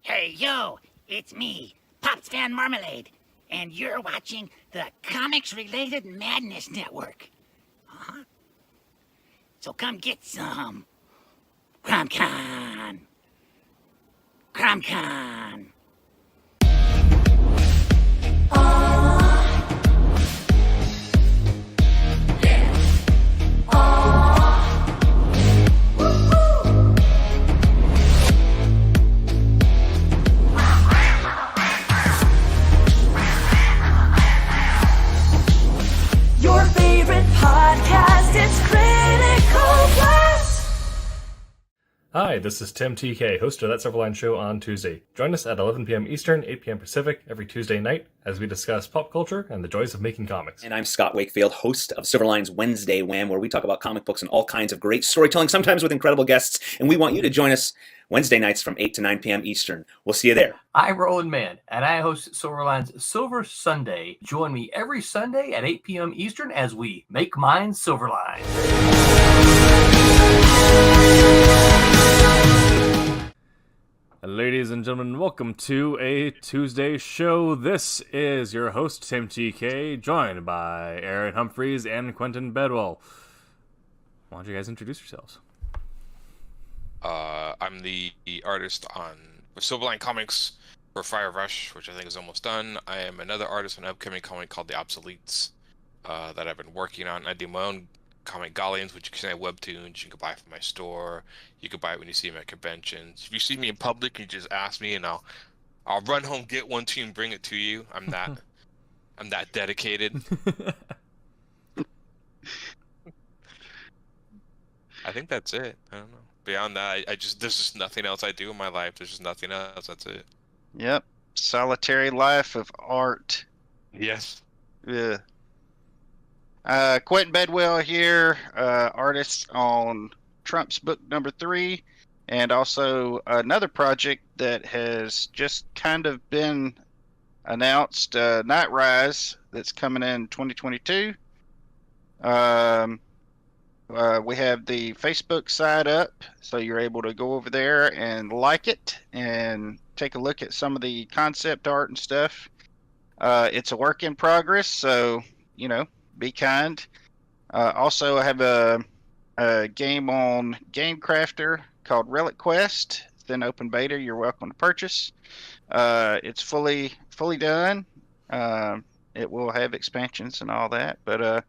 Hey, yo, it's me, Pops Van Marmalade, and you're watching the Comics-Related Madness Network. Huh? So come get some. CromCon. CromCon. Your favorite podcast, it's Critical Blast. Hi, this is Tim TK, host of That Silverline show on Tuesday. Join us at 11 p.m. Eastern, 8 p.m. Pacific every Tuesday night as we discuss pop culture and the joys of making comics. And I'm Scott Wakefield, host of Silverline's Wednesday Wham, where we talk about comic books and all kinds of great storytelling, sometimes with incredible guests. And we want you to join us Wednesday nights from 8 to 9 p.m. Eastern. We'll see you there. I'm Roland Mann, and I host Silverline's Silver Sunday. Join me every Sunday at 8 p.m. Eastern as we make mine Silverline. Ladies and gentlemen, welcome to a Tuesday show. This is your host, Tim TK, joined by Aaron Humphreys and Quentin Bedwell. Why don't you guys introduce yourselves? I'm the artist on Silverline Comics for Fire Rush, which I think is almost done. I am another artist on an upcoming comic called The Obsoletes that I've been working on. I do my own comic Galleons, which you can say webtoons. You can buy from my store. You can buy it when you see me at conventions. If you see me in public, you just ask me, and I'll run home, get one to you, and bring it to you. I'm that dedicated. I think that's it. I don't know. Beyond that, there's just nothing else I do in my life. There's just nothing else. That's it. Yep. Solitary life of art. Yes. Yeah. Quentin Bedwell here, artist on Trump's book number 3, and also another project that has just kind of been announced, Night Rise, that's coming in 2022. We have the Facebook side up, so you're able to go over there and like it and take a look at some of the concept art and stuff. It's a work in progress, so, be kind. Also, I have a game on Game Crafter called Relic Quest. It's in open beta. You're welcome to purchase. It's fully done. It will have expansions and all that, but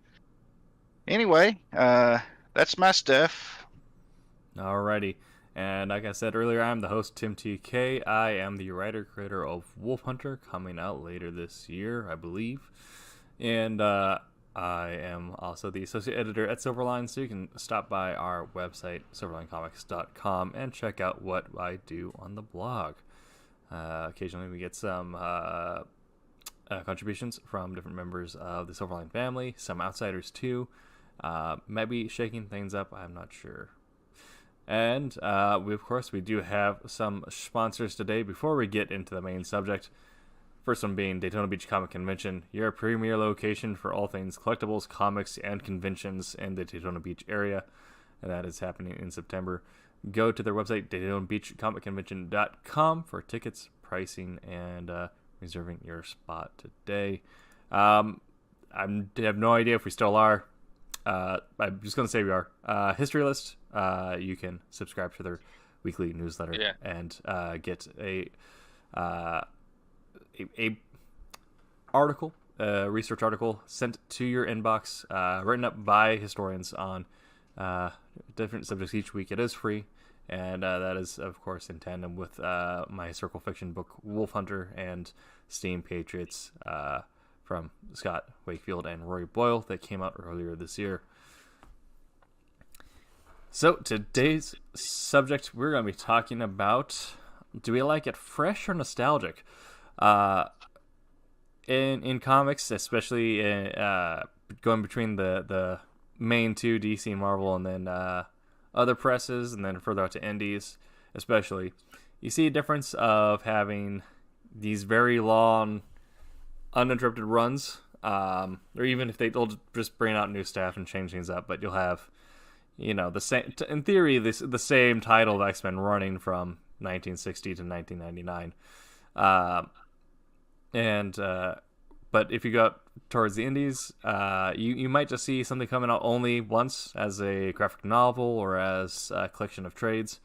anyway, that's my stuff. Alrighty. And like I said earlier, I'm the host, Tim TK. I am the writer-creator of Wolf Hunter, coming out later this year, I believe. And I am also the associate editor at Silverline, so you can stop by our website, silverlinecomics.com, and check out what I do on the blog. Occasionally we get some contributions from different members of the Silverline family, some outsiders too. Maybe shaking things up, I'm not sure. And we do have some sponsors today before we get into the main subject. First one being Daytona Beach Comic Convention, your premier location for all things collectibles, comics, and conventions in the Daytona Beach area. And that is happening in September. Go to their website, DaytonaBeachComicConvention.com, for tickets, pricing, and reserving your spot today. I have no idea if we still are. I'm just going to say we are. History List, you can subscribe to their weekly newsletter and get a research article sent to your inbox, written up by historians on different subjects each week. It is free, and that is, of course, in tandem with my historical fiction book, Wolf Hunter, and Steam Patriots, from Scott Wakefield and Rory Boyle, that came out earlier this year. So today's subject, we're going to be talking about, do we like it fresh or nostalgic? In comics, especially going between the main two, DC and Marvel, and then other presses, and then further out to indies, especially, you see a difference of having these very long, uninterrupted runs, or even if they'll just bring out new staff and change things up, but you'll have, the same, in theory, the same title of X-Men running from 1960 to 1999. But if you go up towards the indies, you might just see something coming out only once as a graphic novel or as a collection of trades.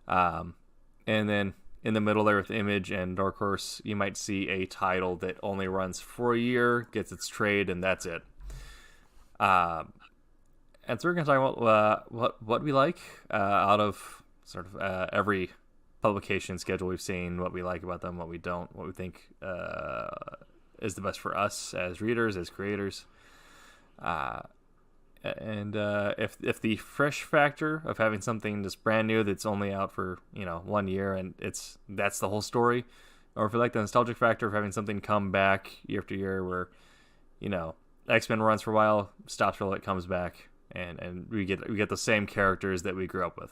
And then in the middle there with Image and Dark Horse, you might see a title that only runs for a year, gets its trade, and that's it. And so we're going to talk about what we like out of sort of every publication schedule we've seen, what we like about them, what we don't, what we think is the best for us as readers, as creators. And if the fresh factor of having something just brand new that's only out for 1 year and that's the whole story, or if you like the nostalgic factor of having something come back year after year, where X-Men runs for a while, stops for a while, it comes back, and we get the same characters that we grew up with.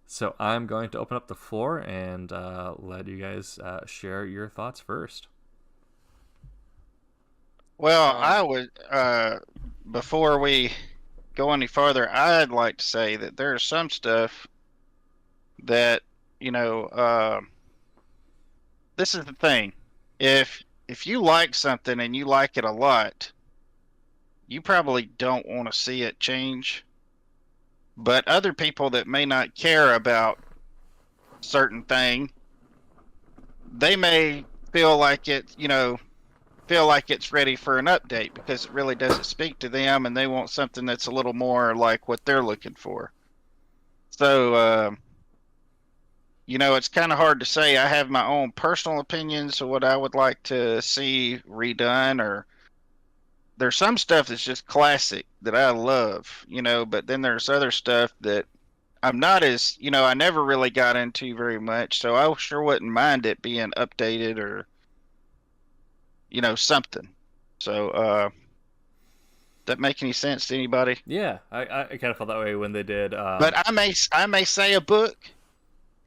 So I'm going to open up the floor and let you guys share your thoughts first. Well, I would, before we go any farther, I'd like to say that there's some stuff that, this is the thing. If you like something and you like it a lot, you probably don't want to see it change. But other people that may not care about certain thing, they may feel like it's ready for an update because it really doesn't speak to them and they want something that's a little more like what they're looking for. So, it's kind of hard to say. I have my own personal opinions of what I would like to see redone, or there's some stuff that's just classic that I love, but then there's other stuff that I'm not as, I never really got into very much. So I sure wouldn't mind it being updated or, something. So, that make any sense to anybody? Yeah, I kind of felt that way when they did. But I may say a book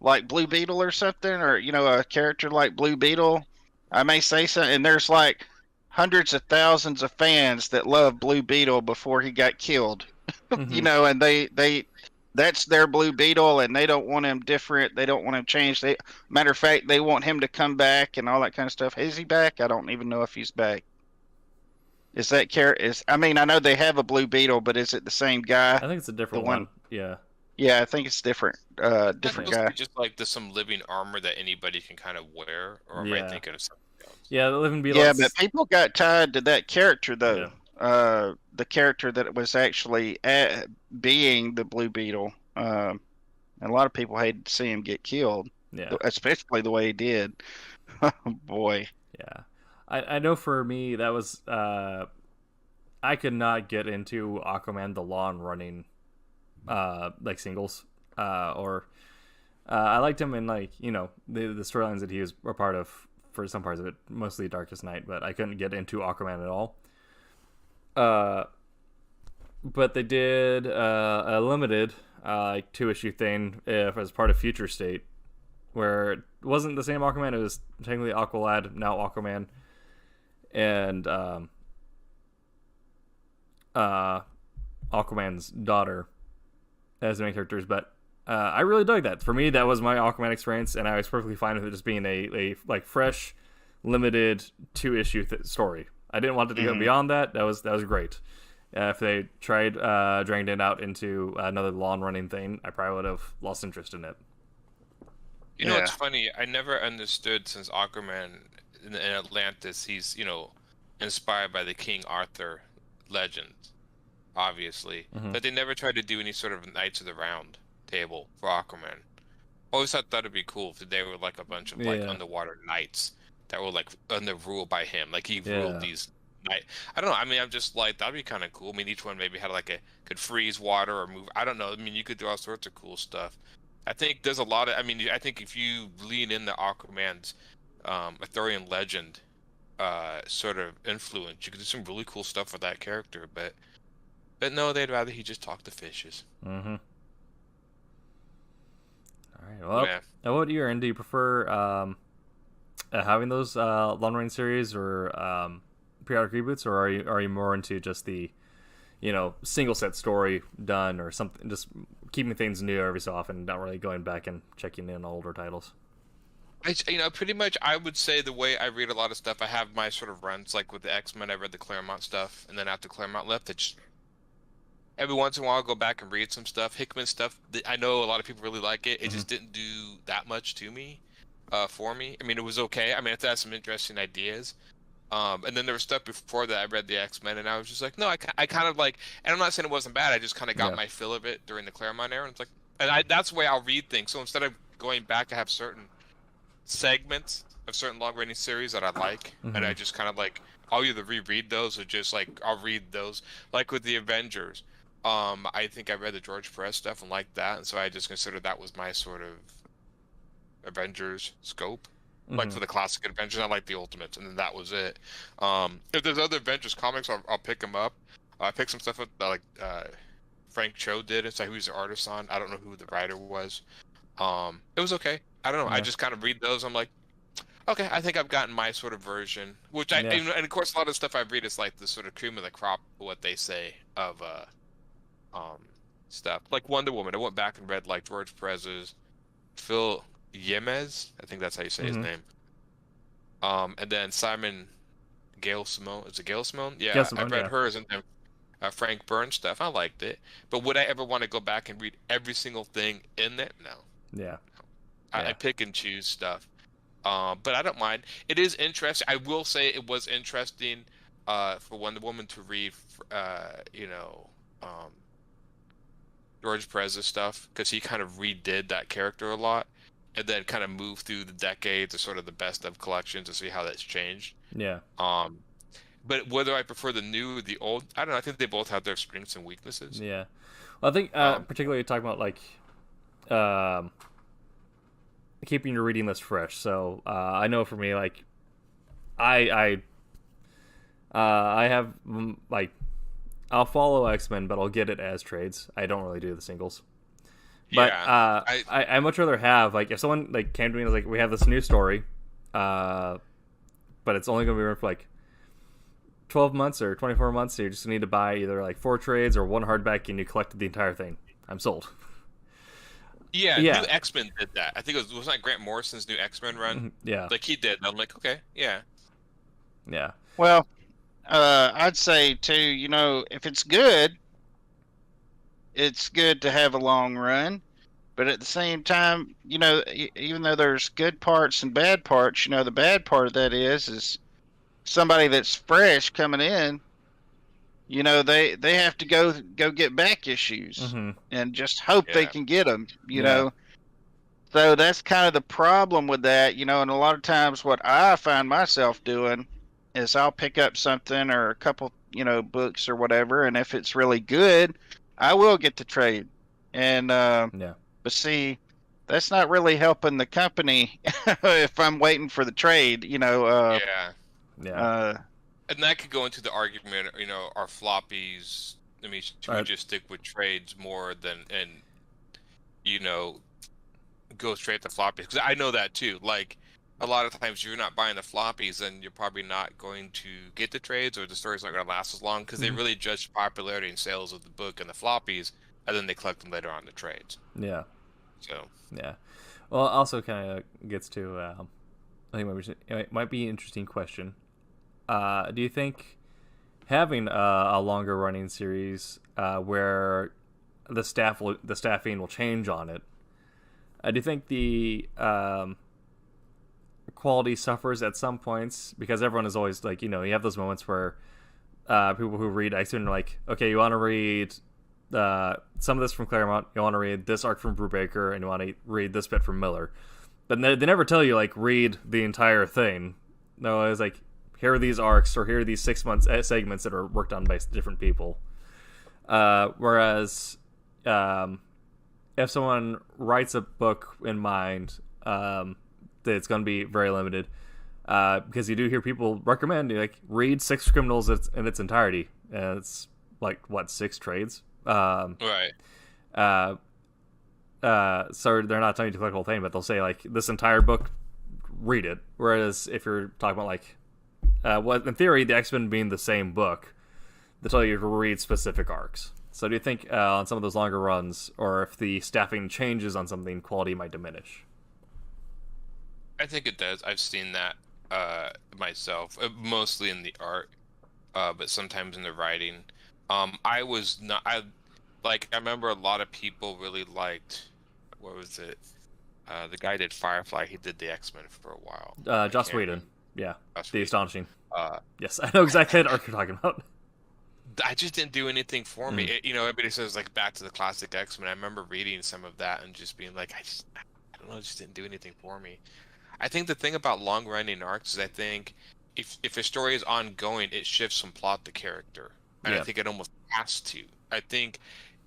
like Blue Beetle or something, or a character like Blue Beetle. I may say something, and there's like hundreds of thousands of fans that love Blue Beetle before he got killed. Mm-hmm. And they that's their Blue Beetle, and they don't want him different. They don't want him changed. Matter of fact, they want him to come back and all that kind of stuff. Is he back? I don't even know if he's back. Is that character? I know they have a Blue Beetle, but is it the same guy? I think it's a different one. Yeah. Yeah, I think it's different. Different guy. Just like there's some living armor that anybody can kind of wear, or am I thinking of something else? Yeah, the living Beetle. Yeah, but people got tied to that character though. Yeah. The character that was actually being the Blue Beetle. And a lot of people hated to see him get killed. Yeah. Especially the way he did. Oh boy. Yeah. I know for me that was I could not get into Aquaman the lawn running like singles or I liked him in the storylines that he was a part of for some parts of it, mostly Darkest Night, but I couldn't get into Aquaman at all. But they did a limited 2-issue thing as part of Future State, where it wasn't the same Aquaman. It was technically Aqualad, now Aquaman, and Aquaman's daughter as the main characters. But I really dug that. For me, that was my Aquaman experience, and I was perfectly fine with it just being a fresh, limited 2-issue story. I didn't want it to go beyond that. That was great. If they tried dragging it out into another lawn running thing, I probably would have lost interest in it. You know, it's funny. I never understood, since Aquaman in Atlantis, he's inspired by the King Arthur legend, obviously, but they never tried to do any sort of Knights of the Round Table for Aquaman. Always thought that'd be cool if they were like a bunch of like underwater knights that were like under rule by him, like he ruled these. I don't know. I mean, I'm just like, that'd be kind of cool. I mean, each one maybe had like could freeze water or move. I don't know. I mean, you could do all sorts of cool stuff. I think there's a lot of. I mean, I think if you lean into Aquaman's Arthurian legend sort of influence, you could do some really cool stuff with that character. But no, they'd rather he just talk to fishes. Mm-hmm. All right. Well, now what year? And do you prefer having those long running series or periodic reboots, or are you more into just the single set story done or something, just keeping things new every so often, not really going back and checking in on older titles. Pretty much I would say the way I read a lot of stuff, I have my sort of runs, like with the X-Men, I read the Claremont stuff, and then after Claremont left, every once in a while I'll go back and read some stuff. Hickman stuff, I know a lot of people really like it. It just didn't do that much to me, for me. I mean, it was okay. I mean, it had some interesting ideas. And then there was stuff before that I read the X-Men, and I was just like, no, I kind of like, and I'm not saying it wasn't bad, I just kind of got my fill of it during the Claremont era, and it's like, that's the way I'll read things. So instead of going back, I have certain segments of certain long-running series that I like, and I just kind of like, I'll either reread those or just like, I'll read those. Like with the Avengers, I think I read the George Perez stuff and liked that, and so I just considered that was my sort of Avengers scope. Like for the classic Avengers, I like the Ultimates, and then that was it. If there's other Avengers comics, I'll pick them up. I picked some stuff up that Frank Cho did. It's like who's the artist on. I don't know who the writer was. It was okay. I don't know. Yeah. I just kind of read those. I'm like, okay, I think I've gotten my sort of version. And of course, a lot of stuff I read is like the sort of cream of the crop, what they say of stuff. Like Wonder Woman, I went back and read like George Perez's Phil Yemez, I think that's how you say his name. And then Simon Gail Simone. Is it Gail Simone? Yeah, Gail Simone, I read hers, and then Frank Burns stuff. I liked it, but would I ever want to go back and read every single thing in it? No. Yeah. I pick and choose stuff. But I don't mind. It is interesting. I will say it was interesting for Wonder Woman to read, George Perez's stuff, because he kind of redid that character a lot, and then kind of moved through the decades of sort of the best of collections to see how that's changed. Yeah. But whether I prefer the new or the old, I don't know. I think they both have their strengths and weaknesses. Yeah. Well, I think particularly talking about like keeping your reading list fresh. So I know for me, like I have like I'll follow X-Men, but I'll get it as trades. I don't really do the singles. But Yeah, I much rather have like if someone like came to me and was like, we have this new story, but it's only going to be run for like 12 months or 24 months, so you just need to buy either like 4 trades or 1 hardback and you collected the entire thing. I'm sold. Yeah, Yeah. New X-Men did that. I think wasn't that Grant Morrison's New X-Men run? Yeah. Like he did. And I'm like, okay, yeah. Yeah. Well, I'd say too, if it's good to have a long run. But at the same time, even though there's good parts and bad parts, the bad part of that is somebody that's fresh coming in, they have to go get back issues and just hope they can get them, know. So that's kind of the problem with that, and a lot of times what I find myself doing is I'll pick up something or a couple, books or whatever, and if it's really good, I will get the trade. And but see, that's not really helping the company if I'm waiting for the trade, Yeah. Yeah. And that could go into the argument, are floppies, I mean, should we just stick with trades more than, go straight to floppies? Because I know that too. Like, a lot of times you're not buying the floppies, and you're probably not going to get the trades, or the story's not going to last as long, because they really judge popularity and sales of the book and the floppies, and then they collect them later on the trades. Yeah. So. Yeah. Well, it also kind of gets to, I think it might be an interesting question. Do you think having a longer running series where the staffing will change on it, do you think the quality suffers at some points? Because everyone is always like, you have those moments where people who read X-Men are like, okay, you want to read some of this from Claremont, you want to read this arc from Brubaker, and you want to read this bit from Miller. But they never tell you, like, read the entire thing. No, it's like, here are these arcs, or here are these 6 months segments that are worked on by different people. Whereas, if someone writes a book in mind, that it's going to be very limited, because you do hear people recommend, like, read 6 Criminals in its entirety. And it's, like, 6 trades? Right. So they're not telling you to collect the whole thing, but they'll say, like, this entire book, read it. Whereas if you're talking about, like, in theory, the X-Men being the same book, they tell you to read specific arcs. So do you think on some of those longer runs, or if the staffing changes on something, quality might diminish? I think it does. I've seen that myself, mostly in the art, but sometimes in the writing. I was not. I remember a lot of people really liked. What was it? The guy did Firefly. He did the X-Men for a while. Joss Whedon. Yeah. Joss The Whedon. Astonishing. Uh, Yes, I know exactly what arc you're talking about. I just didn't do anything for me. Everybody says like back to the classic X-Men. I remember reading some of that and just being like, I don't know, it just didn't do anything for me. I think the thing about long-running arcs is I think if a story is ongoing, it shifts from plot to character, and I think it almost has to. I think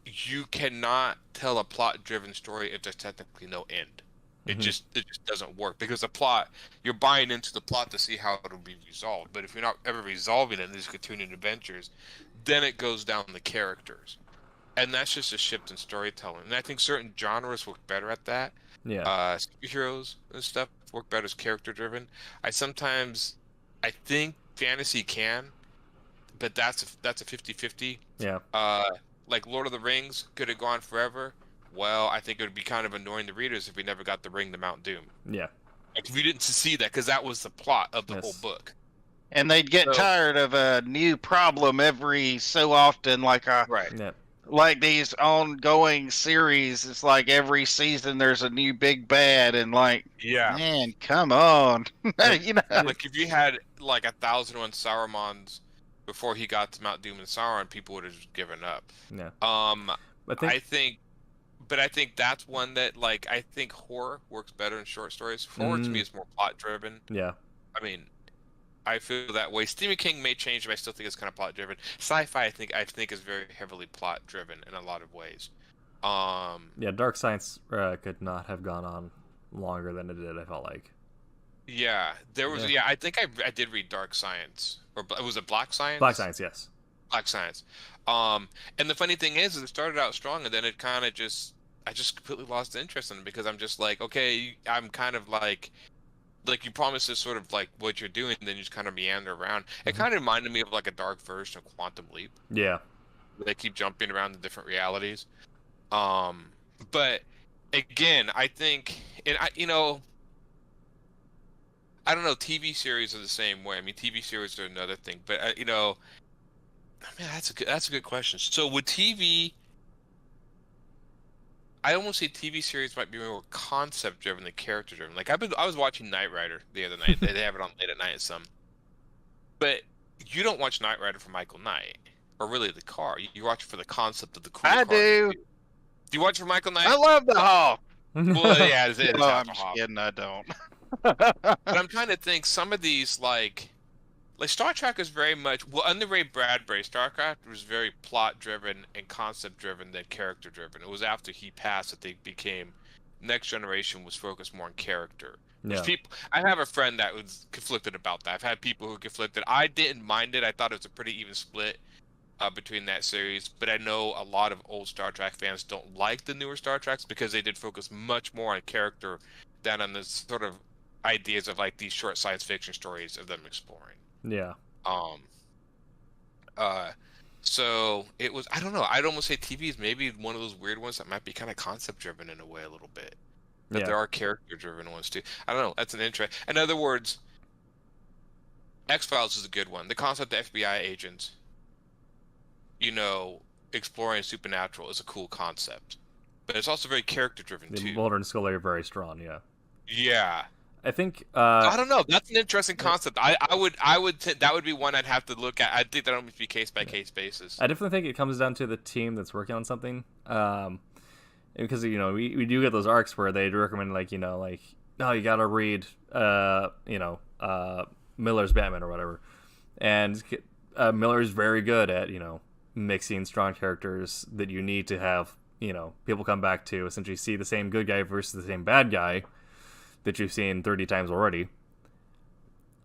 you cannot tell a plot-driven story if there's technically no end. It just doesn't work because the plot, you're buying into the plot to see how it'll be resolved. But if you're not ever resolving it in these continuing adventures, then it goes down the characters, and that's just a shift in storytelling. And I think certain genres work better at that. Yeah. Superheroes and stuff work better as character driven. I think fantasy can, but that's a 50-50. Yeah. Like Lord of the Rings, could it go on forever? Well, I think it would be kind of annoying to readers if we never got the ring to Mount Doom. Yeah. Like if we didn't see that, because that was the plot of the whole book. And they'd get tired of a new problem every so often, like Right. Yeah. like these ongoing series. It's like every season there's a new big bad, and like, Yeah. man, come on, you know. Like if you had like 1,001 Saurons before he got to Mount Doom and Sauron, people would have just given up. Yeah. I think that's one that like I think horror works better in short stories. Horror to me is more plot driven. Yeah. I mean, I feel that way. Stephen King may change, but I still think it's kind of plot driven. Sci-fi, I think is very heavily plot driven in a lot of ways. Yeah, Dark Science could not have gone on longer than it did. I felt like. Yeah, there was. Yeah, I think I did read Dark Science, or was it Black Science? Black Science, yes. Black Science. And the funny thing is it started out strong, and then it kind of I just completely lost interest in it because I'm just like, okay, I'm kind of like you promise this sort of like what you're doing, and then you just kind of meander around. It kind of reminded me of like a dark version of Quantum Leap. Yeah. They keep jumping around to different realities. But again, I think, and I don't know, TV series are the same way. I mean, TV series are another thing, but man, that's a good question. So would TV? I almost say TV series might be more concept driven than character driven. Like I was watching Knight Rider the other night. They have it on late at night at some. But you don't watch Knight Rider for Michael Knight or really the car. You watch it for the concept of the cool car. I do. Do you watch it for Michael Knight? I love the Hawk. Well, yeah, it's No, I'm the just Hawk. kidding. I don't. But I'm trying to think. Some of these like Star Trek is very much under Ray Bradbury. StarCraft was very plot driven and concept driven than character driven. It was after he passed that they became. Next Generation was focused more on character. Yeah. I have a friend that was conflicted about that. I've had people who conflicted. I didn't mind it. I thought it was a pretty even split between that series. But I know a lot of old Star Trek fans don't like the newer Star Treks because they did focus much more on character than on the sort of ideas of like these short science fiction stories of them exploring. Yeah. So it was, I don't know, I'd almost say TV is maybe one of those weird ones that might be kind of concept driven in a way a little bit. But there are character driven ones too. I don't know, that's an interest. In other words, X-Files is a good one. The concept of FBI agents, exploring supernatural is a cool concept. But it's also very character driven too. Mulder and Scully are very strong, yeah. Yeah. I think I don't know. That's an interesting concept. That would be one I'd have to look at. I think that would almost be case by case basis. I definitely think it comes down to the team that's working on something. Because we do get those arcs where they recommend no, you gotta read Miller's Batman or whatever, and Miller's very good at mixing strong characters that you need to have people come back to essentially see the same good guy versus the same bad guy that you've seen 30 times already.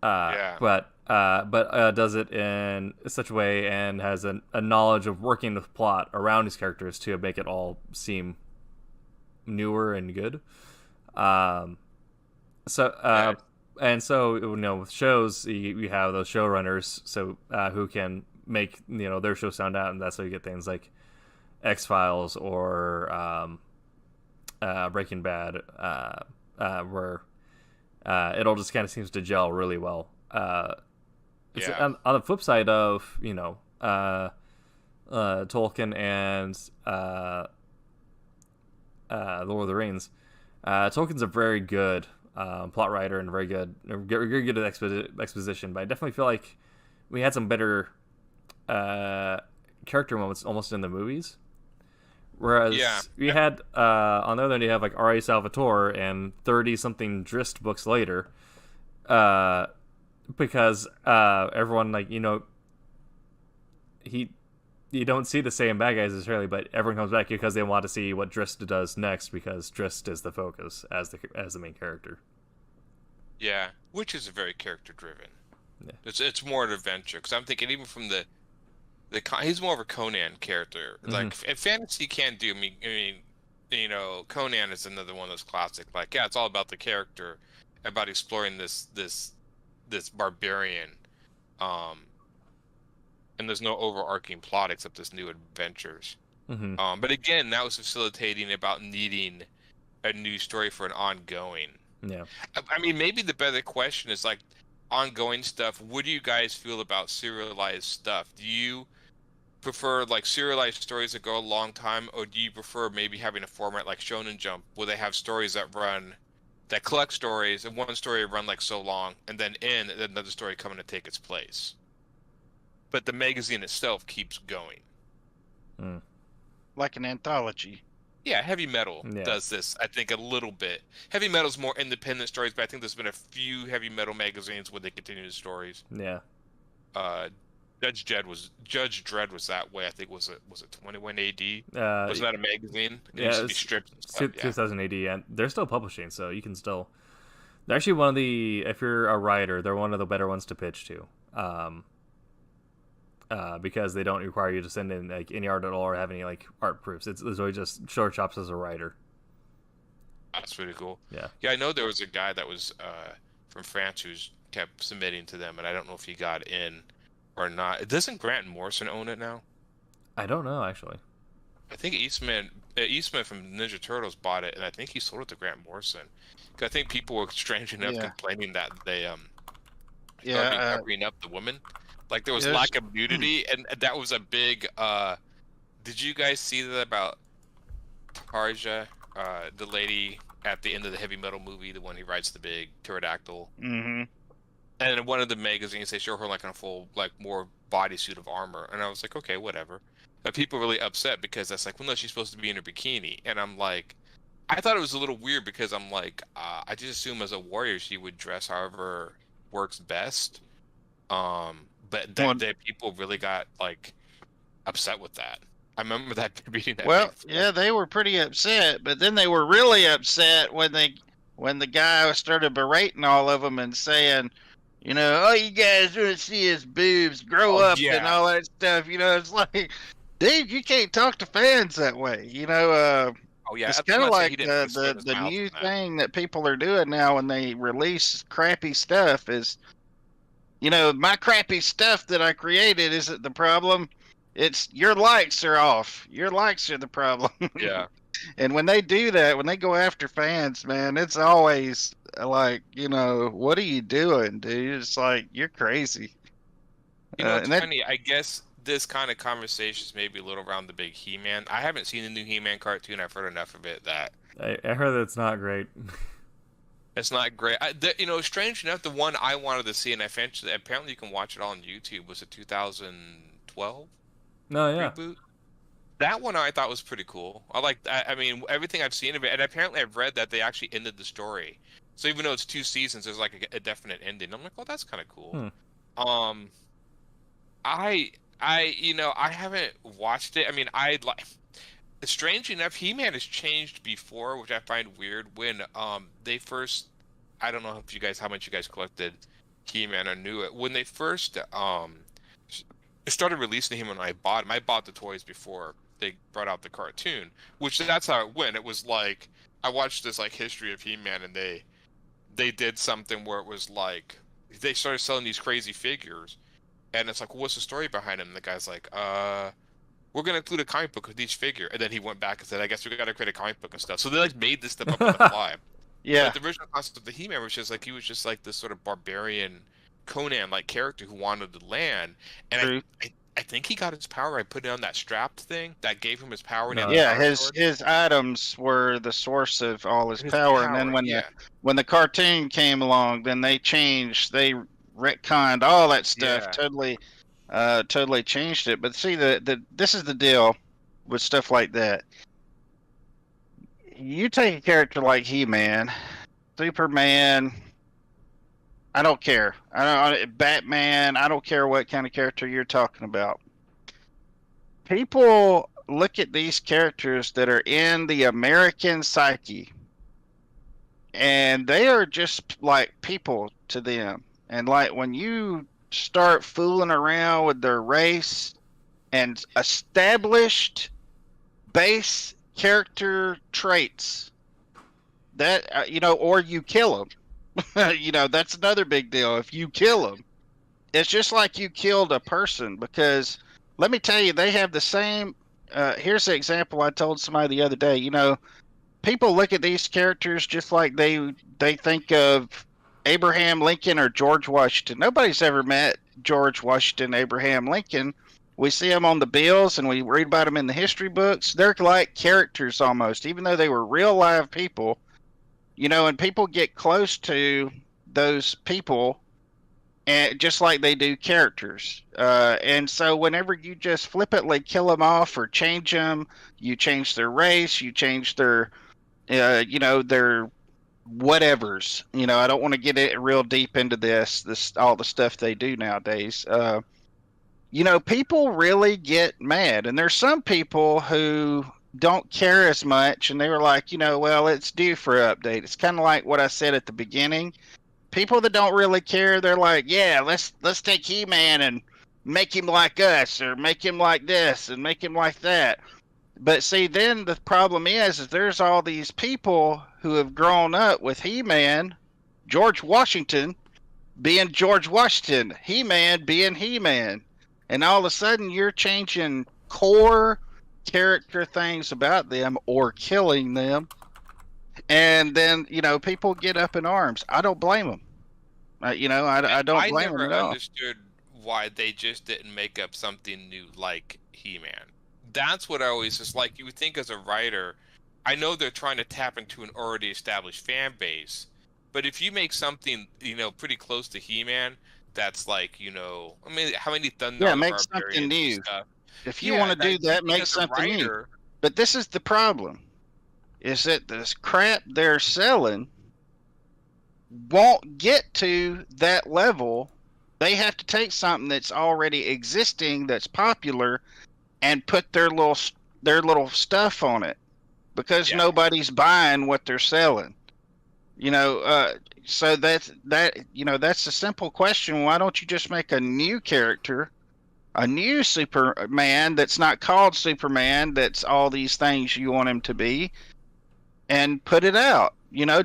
But does it in such a way and has a knowledge of working the plot around his characters to make it all seem newer and good. With shows, you have those showrunners who can make their show sound out, and that's how you get things like X-Files or Breaking Bad, where it all just kind of seems to gel really well. It's on the flip side of Tolkien and The Lord of the Rings. Tolkien's a very good plot writer and very good at exposition, but I definitely feel like we had some better character moments almost in the movies. Whereas we had on the other end, you have like R.A. Salvatore and 30-something Drist books later, because everyone you don't see the same bad guys necessarily, but everyone comes back because they want to see what Drist does next, because Drist is the focus as the main character. Yeah, which is very character driven. Yeah. It's more an adventure, because I'm thinking even from the he's more of a Conan character. Like if fantasy can't do. I mean, Conan is another one that's classic. Like it's all about the character, about exploring this barbarian, and there's no overarching plot except this new adventures. But again, that was facilitating about needing a new story for an ongoing. Yeah. I mean, maybe the better question is like ongoing stuff. What do you guys feel about serialized stuff? Do you prefer like serialized stories that go a long time, or do you prefer maybe having a format like Shonen Jump where they have stories that collect stories, and one story run like so long and then end, and then another story coming to take its place, but the magazine itself keeps going? Like an anthology. Yeah, Heavy Metal does this, I think, a little bit. Heavy Metal's more independent stories, but I think there's been a few Heavy Metal magazines where they continue the stories. Yeah. Judge Dredd was that way. I think was it 21 AD? Was that a magazine? It Yeah, used to be stripped and stuff, 2000 AD, and they're still publishing, so you can still. They're actually one of the. If you're a writer, they're one of the better ones to pitch to. Because they don't require you to send in like any art at all or have any like art proofs. It's really just short chops as a writer. That's pretty cool. Yeah. Yeah, I know there was a guy that was from France who's kept submitting to them, and I don't know if he got in or not. Doesn't Grant Morrison own it now? I don't know actually. I think Eastman from Ninja Turtles bought it, and I think he sold it to Grant Morrison. 'Cause I think people were strange enough complaining that they started covering up the woman. Like there was lack of nudity, and that was a big. Did you guys see that about Tarja, the lady at the end of the Heavy Metal movie, the one who rides the big pterodactyl? Mm-hmm. And in one of the magazines, they show her like in a full, like more bodysuit of armor, and I was like, okay, whatever. But people were really upset because that's like, well, no, she's supposed to be in a bikini, and I'm like, I thought it was a little weird because I'm like, I just assume as a warrior she would dress however works best. But that people really got like upset with that. I remember that reading that. Well, yeah, they were pretty upset, but then they were really upset when the guy started berating all of them and saying, all you guys want to see is boobs, grow up, and all that stuff. It's like, dude, you can't talk to fans that way. It's kind of like the new thing that people are doing now when they release crappy stuff is. My crappy stuff that I created isn't the problem. It's your likes are off. Your likes are the problem. Yeah. And when they do that, when they go after fans, man, it's always like, what are you doing, dude? It's like, you're crazy. It's funny. I guess this kind of conversation is maybe a little around the big He-Man. I haven't seen the new He-Man cartoon. I've heard enough of it that... I heard that it's not great. It's not great. Strange enough, the one I wanted to see, and apparently you can watch it all on YouTube, was a 2012 reboot. That one I thought was pretty cool. I mean, everything I've seen of it, and apparently I've read that they actually ended the story. So even though it's 2 seasons, there's like a definite ending. I'm like, well, that's kind of cool. I haven't watched it. I mean, strange enough, He-Man has changed before, which I find weird. When they first, I don't know how much you guys collected He-Man or knew it. When they first started releasing He-Man, I bought the toys before they brought out the cartoon, which that's how it went. It was like I watched this like history of He-Man, and they did something where it was like they started selling these crazy figures, And it's like, well, what's the story behind him? And the guy's like, we're gonna include a comic book with each figure. And then he went back and said, I guess we gotta create a comic book and stuff. So they like made this stuff up on the fly. Yeah. But the original concept of the He-Man was just like he was just like this sort of barbarian Conan-like character who wanted the land. And True. I think he got his power by putting on that strapped thing that gave him his power. And he had No. the Yeah, power his sword. his items were the source of all his His power, and then power, when yeah. the cartoon came along, then they retconned all that stuff, Yeah. totally changed it. But see, this is the deal with stuff like that. You take a character like He-Man, Superman. I don't care. Batman. I don't care what kind of character you're talking about. People look at these characters that are in the American psyche, and they are just like people to them. And like when you start fooling around with their race and established base character traits, that or you kill them. That's another big deal. If you kill them, it's just like you killed a person, because let me tell you, they have the same. Here's the example I told somebody the other day. People look at these characters just like they think of Abraham Lincoln or George Washington. Nobody's ever met George Washington, Abraham Lincoln. We see them on the bills and we read about them in the history books. They're like characters almost, even though they were real live people. And people get close to those people, and just like they do characters. And so whenever you just flippantly kill them off or change them, you change their race, you change their, their whatevers. I don't want to get it real deep into this all the stuff they do nowadays. People really get mad, and there's some people who don't care as much, and they were like, well, it's due for an update. It's kind of like what I said at the beginning. People that don't really care, they're like, yeah, let's take He-Man and make him like us, or make him like this and make him like that. But see, then the problem is there's all these people who have grown up with He-Man, George Washington being George Washington, He-Man being He-Man, and all of a sudden you're changing core character things about them or killing them, and then people get up in arms. I don't blame them. I don't blame them at never all. understood why they just didn't make up something new like He-Man. That's what I always just like. You would think as a writer, I know they're trying to tap into an already established fan base, but if you make something pretty close to He-Man, that's like I mean, how many Thunder Make something new. Stuff? If you want to do that, make something new. But this is the problem, is that this crap they're selling won't get to that level. They have to take something that's already existing, that's popular, and put their little stuff on it, because nobody's buying what they're selling. So that's a simple question. Why don't you just make a new character, a new Superman that's not called Superman, that's all these things you want him to be, and put it out?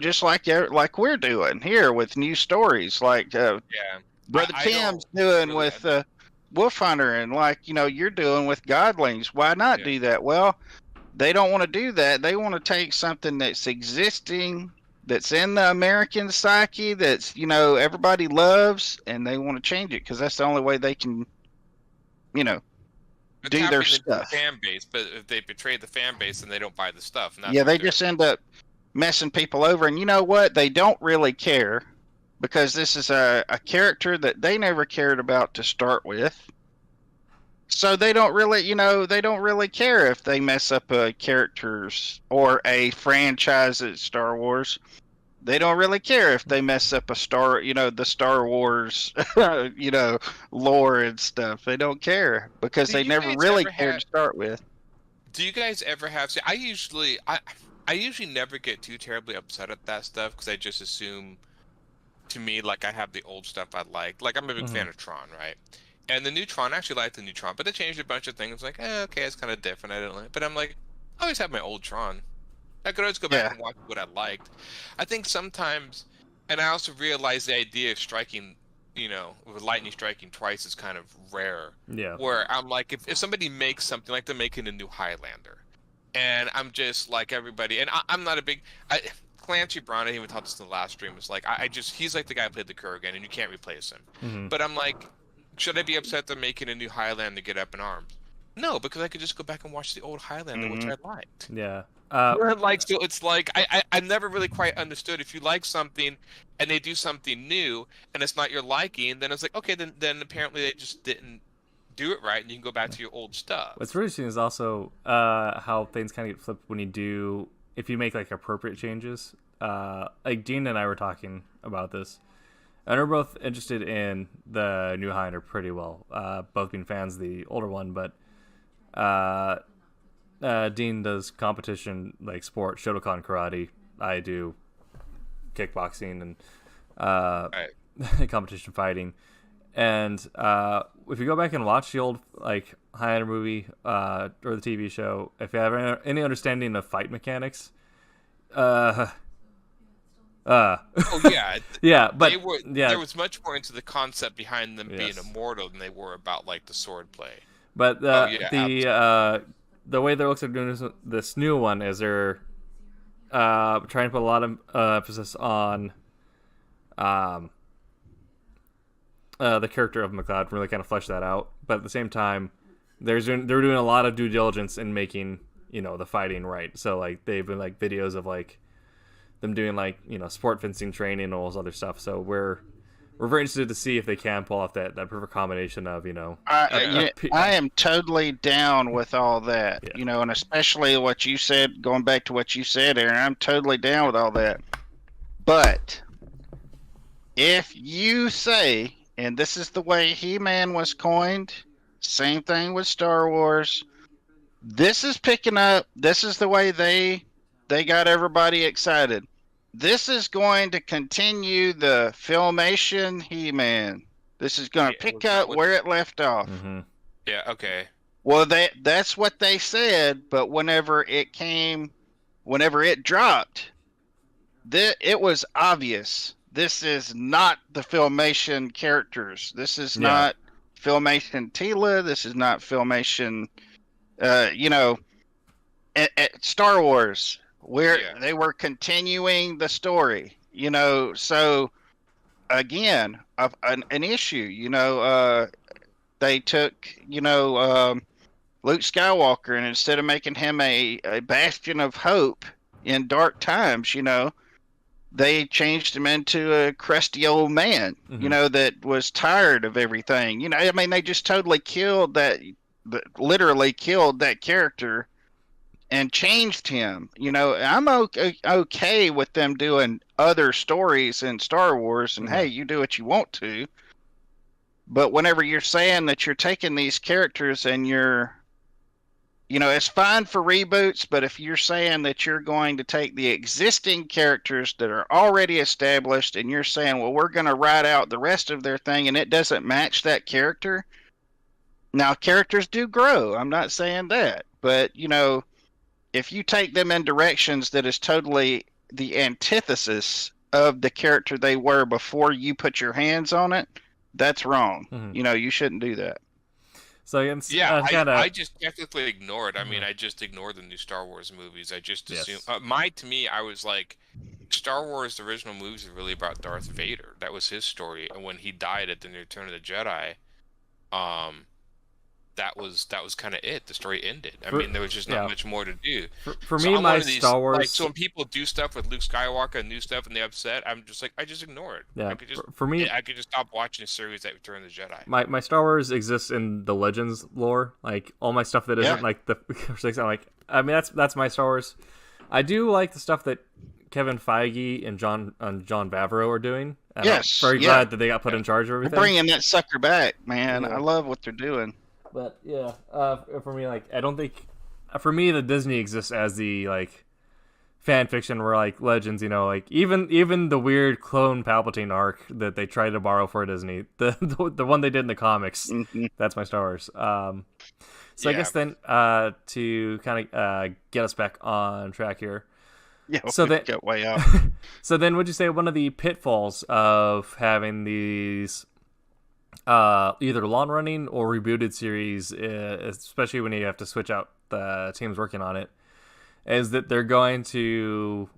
Just like we're doing here with new stories, like Brother Tim's doing with Wolf Hunter, and you're doing with Godlings. Why not do that? Well, they don't want to do that. They want to take something that's existing, that's in the American psyche, that's everybody loves, and they want to change it because that's the only way they can do their stuff. The fan base, but if they betray the fan base, then they don't buy the stuff. And they just end up messing people over. And you know what? They don't really care, because this is a character that they never cared about to start with. So they don't really care if they mess up a character's or a franchise at Star Wars. They don't really care if they mess up the Star Wars, lore and stuff. They don't care, because they never really cared to start with. Do you guys ever have? I usually never get too terribly upset at that stuff, because I just assume, to me, like, I have the old stuff I like. Like, I'm a big fan of Tron, right? And the new Tron, I actually like the new Tron, but they changed a bunch of things. Like, okay, it's kind of different. I didn't like, but I'm like, I always have my old Tron. I could always go back and watch what I liked. I think sometimes, and I also realize the idea of striking with lightning striking twice is kind of rare. Yeah. Where I'm like, if somebody makes something like they're making a new Highlander, and I'm just like everybody, and I'm not a big. Clancy Brown, I even taught this in the last stream, was like, he's like the guy who played the Kurgan, and you can't replace him. Mm-hmm. But I'm like, should I be upset they're making a new Highlander get up in arms? No, because I could just go back and watch the old Highlander, which I liked. Yeah. So it's like I never really quite understood, if you like something and they do something new and it's not your liking, then it's like, okay, then apparently they just didn't do it right, and you can go back to your old stuff. What's really interesting is also how things kind of get flipped when if you make like appropriate changes. Like Dean and I were talking about this, and we're both interested in the new Highlander pretty well. Both being fans of the older one, but Dean does competition like sport, Shotokan karate. I do kickboxing and Right. competition fighting. And if you go back and watch the old like Highlander movie or the TV show, if you have any understanding of fight mechanics, Oh yeah, yeah, but there was much more into the concept behind them being Yes. immortal than they were about like the sword play. But yeah, the way they're looking at doing this new one is they're trying to put a lot of emphasis on the character of McLeod, really kind of flesh that out. But at the same time, they're doing a lot of due diligence in making the fighting right. So like they've been like videos of like them doing like sport fencing training and all this other stuff. So we're very interested to see if they can pull off that perfect combination of I am totally down with all that, Yeah. and especially what you said, going back to what you said, Aaron, I'm totally down with all that. But if you say, and this is the way He-Man was coined, same thing with Star Wars, this is picking up, this is the way they got everybody excited. This is going to continue the Filmation He-Man. This is going to pick up where it left off. Mm-hmm. Yeah, okay. Well, that's what they said, but whenever it dropped, it was obvious. This is not the Filmation characters. This is not Filmation Tila. This is not Filmation, at Star Wars, where they were continuing the story. So again, an issue. They took Luke Skywalker, and instead of making him a bastion of hope in dark times, they changed him into a crusty old man, that was tired of everything. They just totally literally killed that character and changed him. I'm okay with them doing other stories in Star Wars, and hey, you do what you want to. But whenever you're saying that you're taking these characters and it's fine for reboots, but if you're saying that you're going to take the existing characters that are already established and you're saying, well, we're going to write out the rest of their thing and it doesn't match that character. Now, characters do grow. I'm not saying that. But, if you take them in directions that is totally the antithesis of the character they were before you put your hands on it, that's wrong. Mm-hmm. You shouldn't do that. So I just technically ignored. I mean, I just ignored the new Star Wars movies. I just assumed. To me, I was like, Star Wars, the original movies, are really about Darth Vader. That was his story, and when he died at the Return of the Jedi, that was kind of it. The story ended. I mean, there was just not much more to do. For me, my Star Wars. So when people do stuff with Luke Skywalker and new stuff, and they upset, I'm just like, I just ignore it. Yeah. For me, I could just stop watching a series that Return of the Jedi. My Star Wars exists in the Legends lore. Like all my stuff that isn't like the I'm like, I mean, that's my Star Wars. I do like the stuff that Kevin Feige and John Favreau are doing. And I'm very glad that they got put in charge of everything. We're bringing that sucker back, man. I love what they're doing. But yeah, for me, like, I don't think, for me, the Disney exists as the like fan fiction where like Legends, like even the weird clone Palpatine arc that they tried to borrow for Disney, the one they did in the comics, that's my Star Wars. So I guess then to kind of get us back on track here. Yeah, so then get way out. So then, would you say one of the pitfalls of having these either long running or rebooted series, especially when you have to switch out the teams working on it, is that they're going to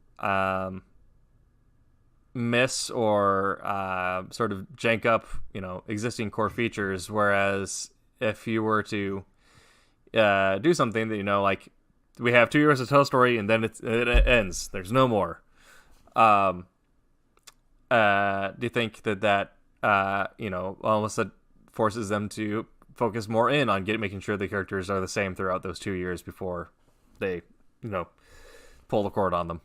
miss or sort of jank up, existing core features. Whereas if you were to do something that, like we have 2 years to tell a story and then it ends, there's no more. Do you think that almost that forces them to focus more in on making sure the characters are the same throughout those 2 years before they, pull the cord on them?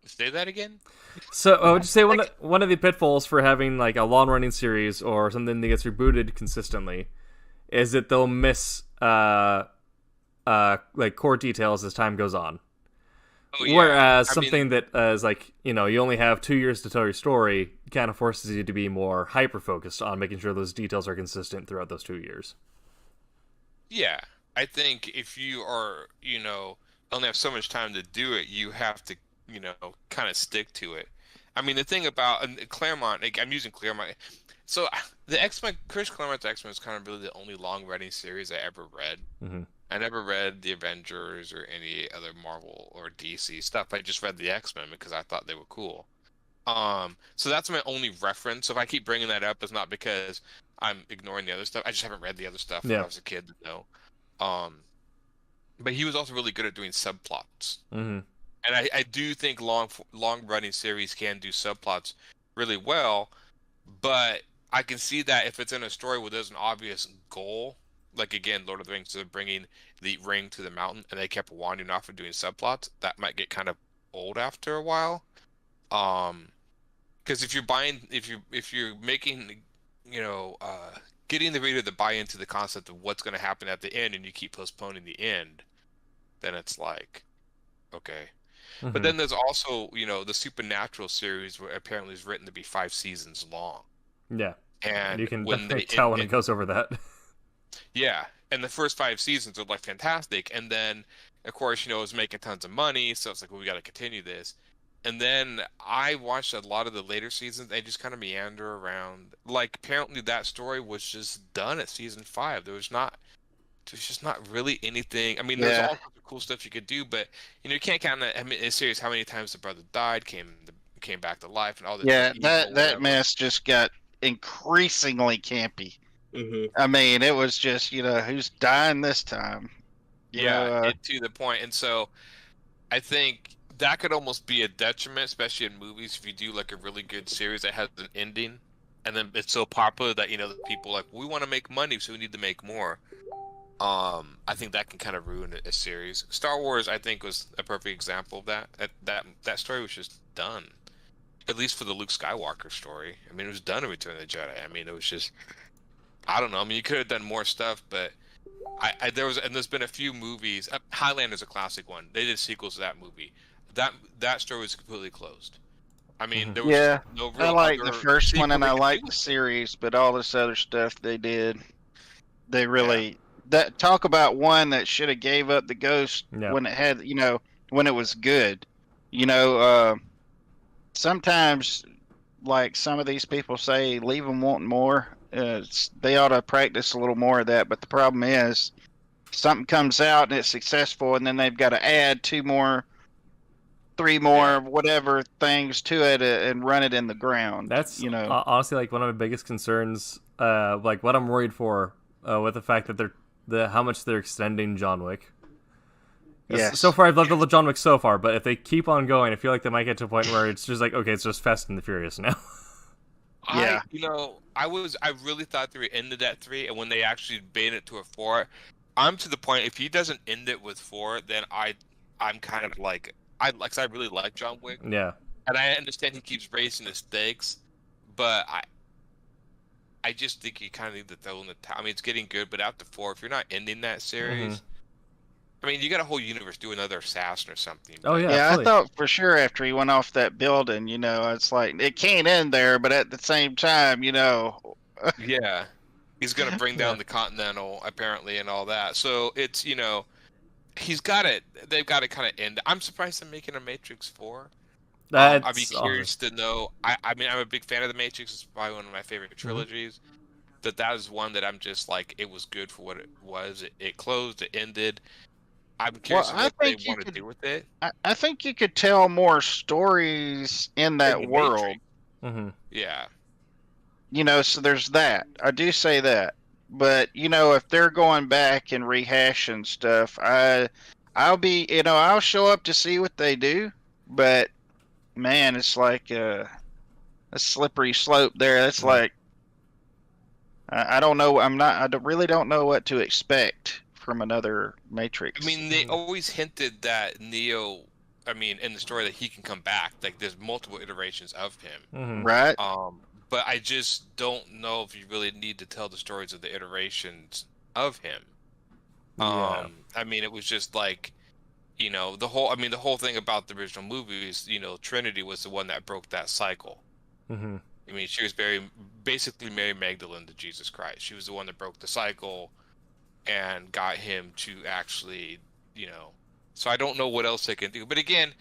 Say that again? So I would just say one of the pitfalls for having like a long running series or something that gets rebooted consistently is that they'll miss like core details as time goes on. Oh, yeah. Whereas something that is like, you only have 2 years to tell your story kind of forces you to be more hyper focused on making sure those details are consistent throughout those 2 years. Yeah, I think if you are, only have so much time to do it, you have to, kind of stick to it. I mean, the thing about Claremont, like, I'm using Claremont. So the X-Men, Chris Claremont's X-Men is kind of really the only long-running series I ever read. Mm-hmm. I never read the Avengers or any other Marvel or DC stuff. I just read the X-Men because I thought they were cool. So that's my only reference. So if I keep bringing that up, it's not because I'm ignoring the other stuff. I just haven't read the other stuff when I was a kid to know. But he was also really good at doing subplots. Mm-hmm. And I do think long-running series can do subplots really well, but I can see that if it's in a story where there's an obvious goal, like again, Lord of the Rings, they're bringing the ring to the mountain, and they kept wandering off and doing subplots, that might get kind of old after a while. Because if you're making, getting the reader to buy into the concept of what's going to happen at the end, and you keep postponing the end, then it's like, okay. Mm-hmm. But then there's also, the Supernatural series, where apparently is written to be 5 seasons long. Yeah, and you can when definitely tell when it goes over that. Yeah, and the first 5 seasons are like fantastic, and then of course, it was making tons of money, so it's like, well, we got to continue this. And then I watched a lot of the later seasons. They just kind of meander around. Like apparently that story was just done at season 5. There's just not really anything. I mean, there's all sorts of cool stuff you could do, but you can't count that. I mean, it's serious how many times the brother died, came back to life, and all this. Yeah, that mess just got increasingly campy. Mm-hmm. I mean, it was just who's dying this time. To the point. And so I think that could almost be a detriment, especially in movies, if you do like a really good series that has an ending, and then it's so popular that the people are like, we want to make money, so we need to make more. I think that can kind of ruin a series. Star Wars, I think, was a perfect example of that. That story was just done, at least for the Luke Skywalker story. I mean, it was done in Return of the Jedi. I mean, it was just, I don't know. I mean, you could have done more stuff, but there's been a few movies. Highlander's a classic one. They did sequels to that movie. That story was completely closed. I mean, there was no real. I like the first one, and I like the series, but all this other stuff they did, they really talk about one that should have gave up the ghost when it had, when it was good. Sometimes, like some of these people say, leave them wanting more. They ought to practice a little more of that. But the problem is, something comes out and it's successful, and then they've got to add 2 more, 3 more, whatever things to it, and run it in the ground. That's honestly like one of my biggest concerns. Like what I'm worried for with the fact that how much they're extending John Wick. Yes. So far, I've loved the John Wick so far, but if they keep on going, I feel like they might get to a point where it's just like, okay, it's just Fast and the Furious now. I really thought they were ended at 3, and when they actually made it to a 4, I'm to the point. If he doesn't end it with 4, then I'm kind of like, I really like John Wick. Yeah. And I understand he keeps raising the stakes, but I just think you kind of need to throw in the towel. I mean, it's getting good, but after 4, if you're not ending that series, I mean, you got a whole universe. Do another assassin or something. Oh yeah. Yeah, absolutely. I thought for sure after he went off that building, it's like it can't end there, but at the same time, Yeah, he's gonna bring down the Continental apparently and all that. So it's he's got it. They've got to kind of end. I'm surprised they're making a Matrix 4. That's I'd be curious to know. I mean, I'm a big fan of the Matrix. It's probably one of my favorite trilogies. That was one that I'm just like, it was good for what it was. It closed. It ended. I'm Well, curious of I what they think you want to could. do with it. I think you could tell more stories in In that the world. Matrix. hmm Yeah. So there's that. I do say that. But if they're going back and rehashing stuff, I'll be, I'll show up to see what they do. But man, it's like a slippery slope there. That's Yeah. like I don't know. Really don't know what to expect from another Matrix. I mean, they always hinted that Neo, I mean, in the story that he can come back. Like, there's multiple iterations of him. Right? But I just don't know if you really need to tell the stories of the iterations of him. Yeah. I mean, it was just like, the whole thing about the original movies, Trinity was the one that broke that cycle. hmm I mean, she was basically Mary Magdalene to Jesus Christ. She was the one that broke the cycle and got him to actually, so I don't know what else they can do. But again,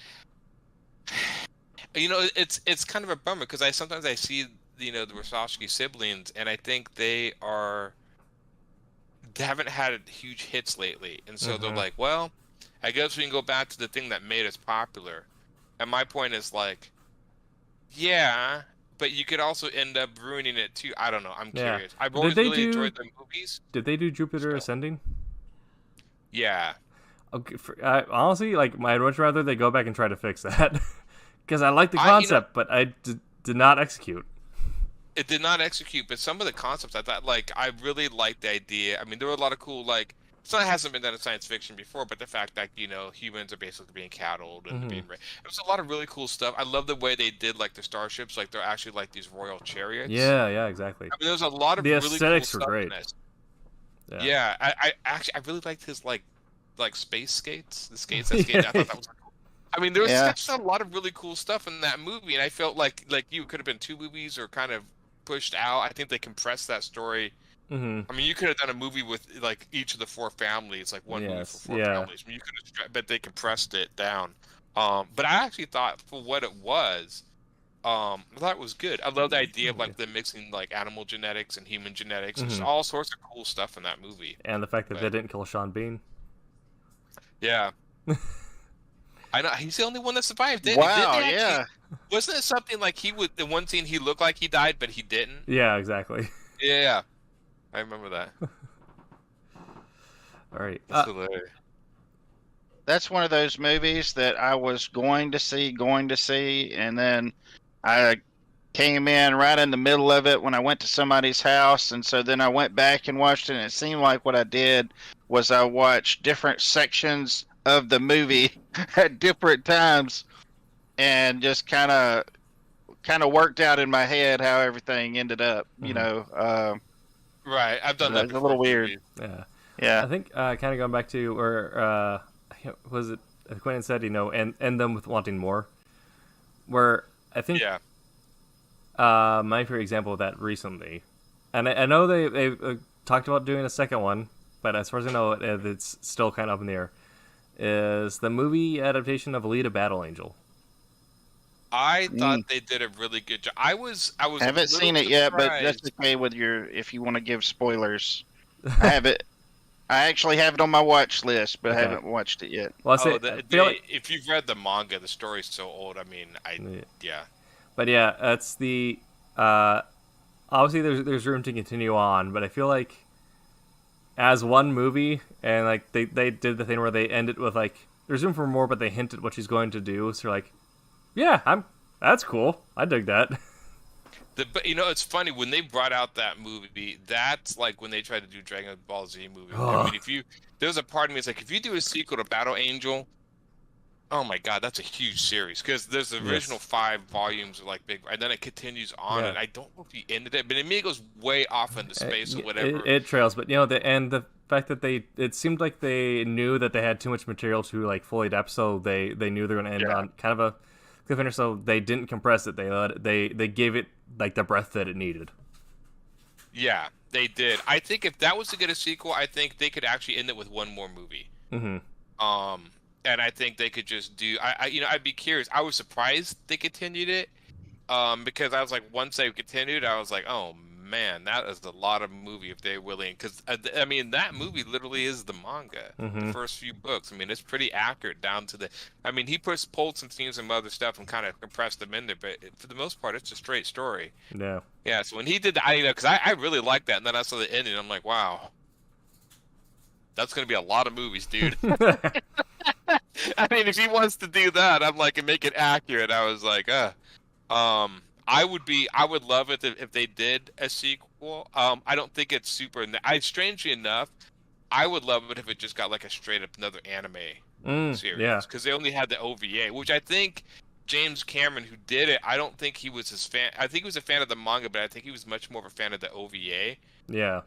it's kind of a bummer because sometimes I see, the Wachowski siblings, and I think they haven't had huge hits lately. And so they're like, well, I guess we can go back to the thing that made us popular. And my point is like, yeah, but you could also end up ruining it too. I don't know. I'm Yeah. curious. I've Did always they really do- enjoyed the movies. Did they do Jupiter So- Ascending? Yeah. Okay, honestly, like I'd much rather they go back and try to fix that because I like the I- you know- concept, but I did not execute. It did not execute, but some of the concepts I thought, like, I really liked the idea. I mean, there were a lot of cool, like, so it hasn't been done in science fiction before, but the fact that, humans are basically being cattled and being raised. It was a lot of really cool stuff. I love the way they did, like, the starships, like, they're actually like these royal chariots. Yeah, exactly. I mean, there's a lot of The really cool aesthetics were stuff great. in this. Yeah. Yeah, I really liked his, like space skates, the skates that skated. I thought that was cool. I mean, there was just a lot of really cool stuff in that movie, and I felt like you could have been 2 movies or kind of pushed out. I think they compressed that story. hmm I mean, you could have done a movie with like each of the 4 families, like one movie for 4 families. I mean, you could have, but they compressed it down. But I actually thought for what it was, I thought it was good. I love the idea of like them mixing like animal genetics and human genetics, and just all sorts of cool stuff in that movie. And the fact that they didn't kill Sean Bean. Yeah. I know he's the only one that survived. Didn't he? Wow, Didn't they yeah. actually- Wasn't it something like he would? In one scene, he looked like he died, but he didn't. Yeah, exactly. Yeah, I remember that. All right. That's hilarious. That's one of those movies that I was going to see, and then I came in right in the middle of it when I went to somebody's house, and so then I went back and watched it, and it seemed like what I did was I watched different sections of the movie at different times, and just kind of worked out in my head how everything ended up. Right, I've done that. It's a little before, weird. too. Yeah. Yeah. I think kind of going back to where was it Quentin said, end them with wanting more. Where I think Yeah. my favorite example of that recently, and I know they talked about doing a second one, but as far as I know, it's still kind of up in the air. Is the movie adaptation of Alita: Battle Angel? I thought they did a really good job. I was. Haven't seen it yet, but that's okay with if you want to give spoilers. I have it. I actually have it on my watch list, but I Okay. haven't watched it yet. Well, I say, I feel like, if you've read the manga, the story's so old. I mean, yeah. but yeah, that's the. Obviously, there's room to continue on, but I feel like as one movie, and like they did the thing where they ended with like there's room for more, but they hinted what she's going to do. So you're like, yeah, that's cool. I dig that. But it's funny when they brought out that movie. That's like when they tried to do Dragon Ball Z movie. I mean, there's a part of me that's like, if you do a sequel to Battle Angel, oh my god, that's a huge series because there's the original 5 volumes of like big, and then it continues on. Yeah. And I don't know if he ended it, but it goes way off into space or whatever. It trails, but the fact that it seemed like they knew that they had too much material to like fully adapt, so they knew they were going to end on kind of a cliffhanger, so they didn't compress it. They gave it like the breath that it needed. Yeah, they did. I think if that was to get a sequel, I think they could actually end it with one more movie. Mm-hmm. and I think they could just do. I'd be curious. I was surprised they continued it, because I was like, once they continued, I was like, oh man, that is a lot of movie if they're willing. Because I mean, that movie literally is the manga, the first few books. I mean, it's pretty accurate down to the. I mean, he pulled some scenes and other stuff and kind of compressed them in there, but for the most part, it's a straight story. Yeah. Yeah. So when he did that, because I really liked that, and then I saw the ending, I'm like, wow, that's gonna be a lot of movies, dude. I mean, if he wants to do that, I'm like, and make it accurate. I was like, I would love it if they did a sequel. I don't think it's super. Strangely enough, I would love it if it just got like a straight up another anime series. Yeah. Because they only had the OVA, which I think James Cameron, who did it, I don't think he was his fan. I think he was a fan of the manga, but I think he was much more of a fan of the OVA. Yeah.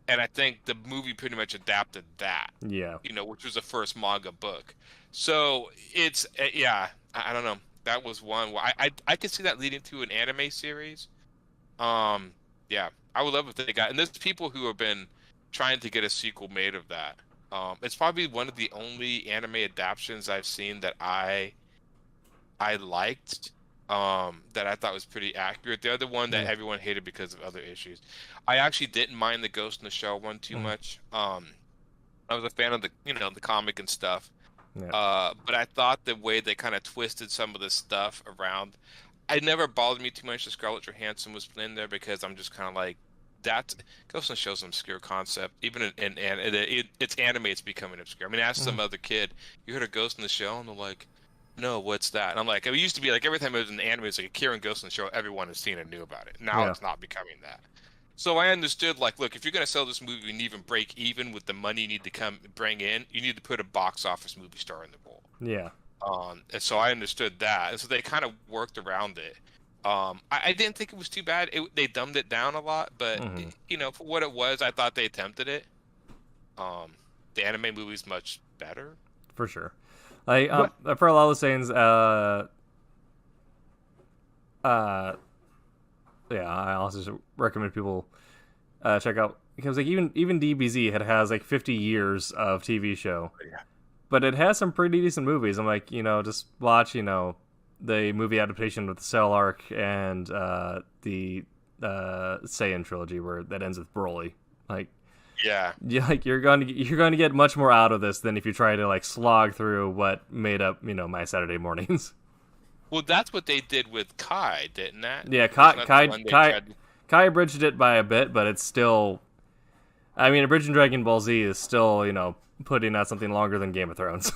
And I think the movie pretty much adapted that. Yeah. Which was the first manga book. So it's I don't know. That was one where I could see that leading to an anime series. Yeah, I would love if they got. And there's people who have been trying to get a sequel made of that. It's probably one of the only anime adaptations I've seen that I liked. That I thought was pretty accurate. The other one that everyone hated because of other issues. I actually didn't mind the Ghost in the Shell one too much. I was a fan of the comic and stuff. Yeah. But I thought the way they kind of twisted some of the stuff around, it never bothered me too much that Scarlett Johansson was in there, because I'm just kind of like, that Ghost in the Shell is an obscure concept. Even it's anime, it's becoming obscure. I mean, ask some other kid, you heard of Ghost in the Shell? And they're like, no, what's that? And I'm like, it used to be like every time it was in the anime, it's like Akira and Ghost in the Shell, everyone has seen and knew about it. Now it's not becoming that. So I understood, like, look, if you're going to sell this movie and even break even with the money you need to bring in, you need to put a box office movie star in the role. Yeah. And so I understood that. And so they kind of worked around it. I didn't think it was too bad. They dumbed it down a lot, but, for what it was, I thought they attempted it. The anime movie's much better. For sure. Like, for a lot of things, I also just recommend people check out, because like even DBZ has like 50 years of TV show, but it has some pretty decent movies. I'm like, just watch the movie adaptation of the Cell Arc and the Saiyan trilogy where that ends with Broly. Like, like you're going to get much more out of this than if you try to like slog through what made up my Saturday mornings. Well, that's what they did with Kai, didn't that? Yeah, Kai abridged it by a bit, but it's still. I mean, Abridging Dragon Ball Z is still, putting out something longer than Game of Thrones.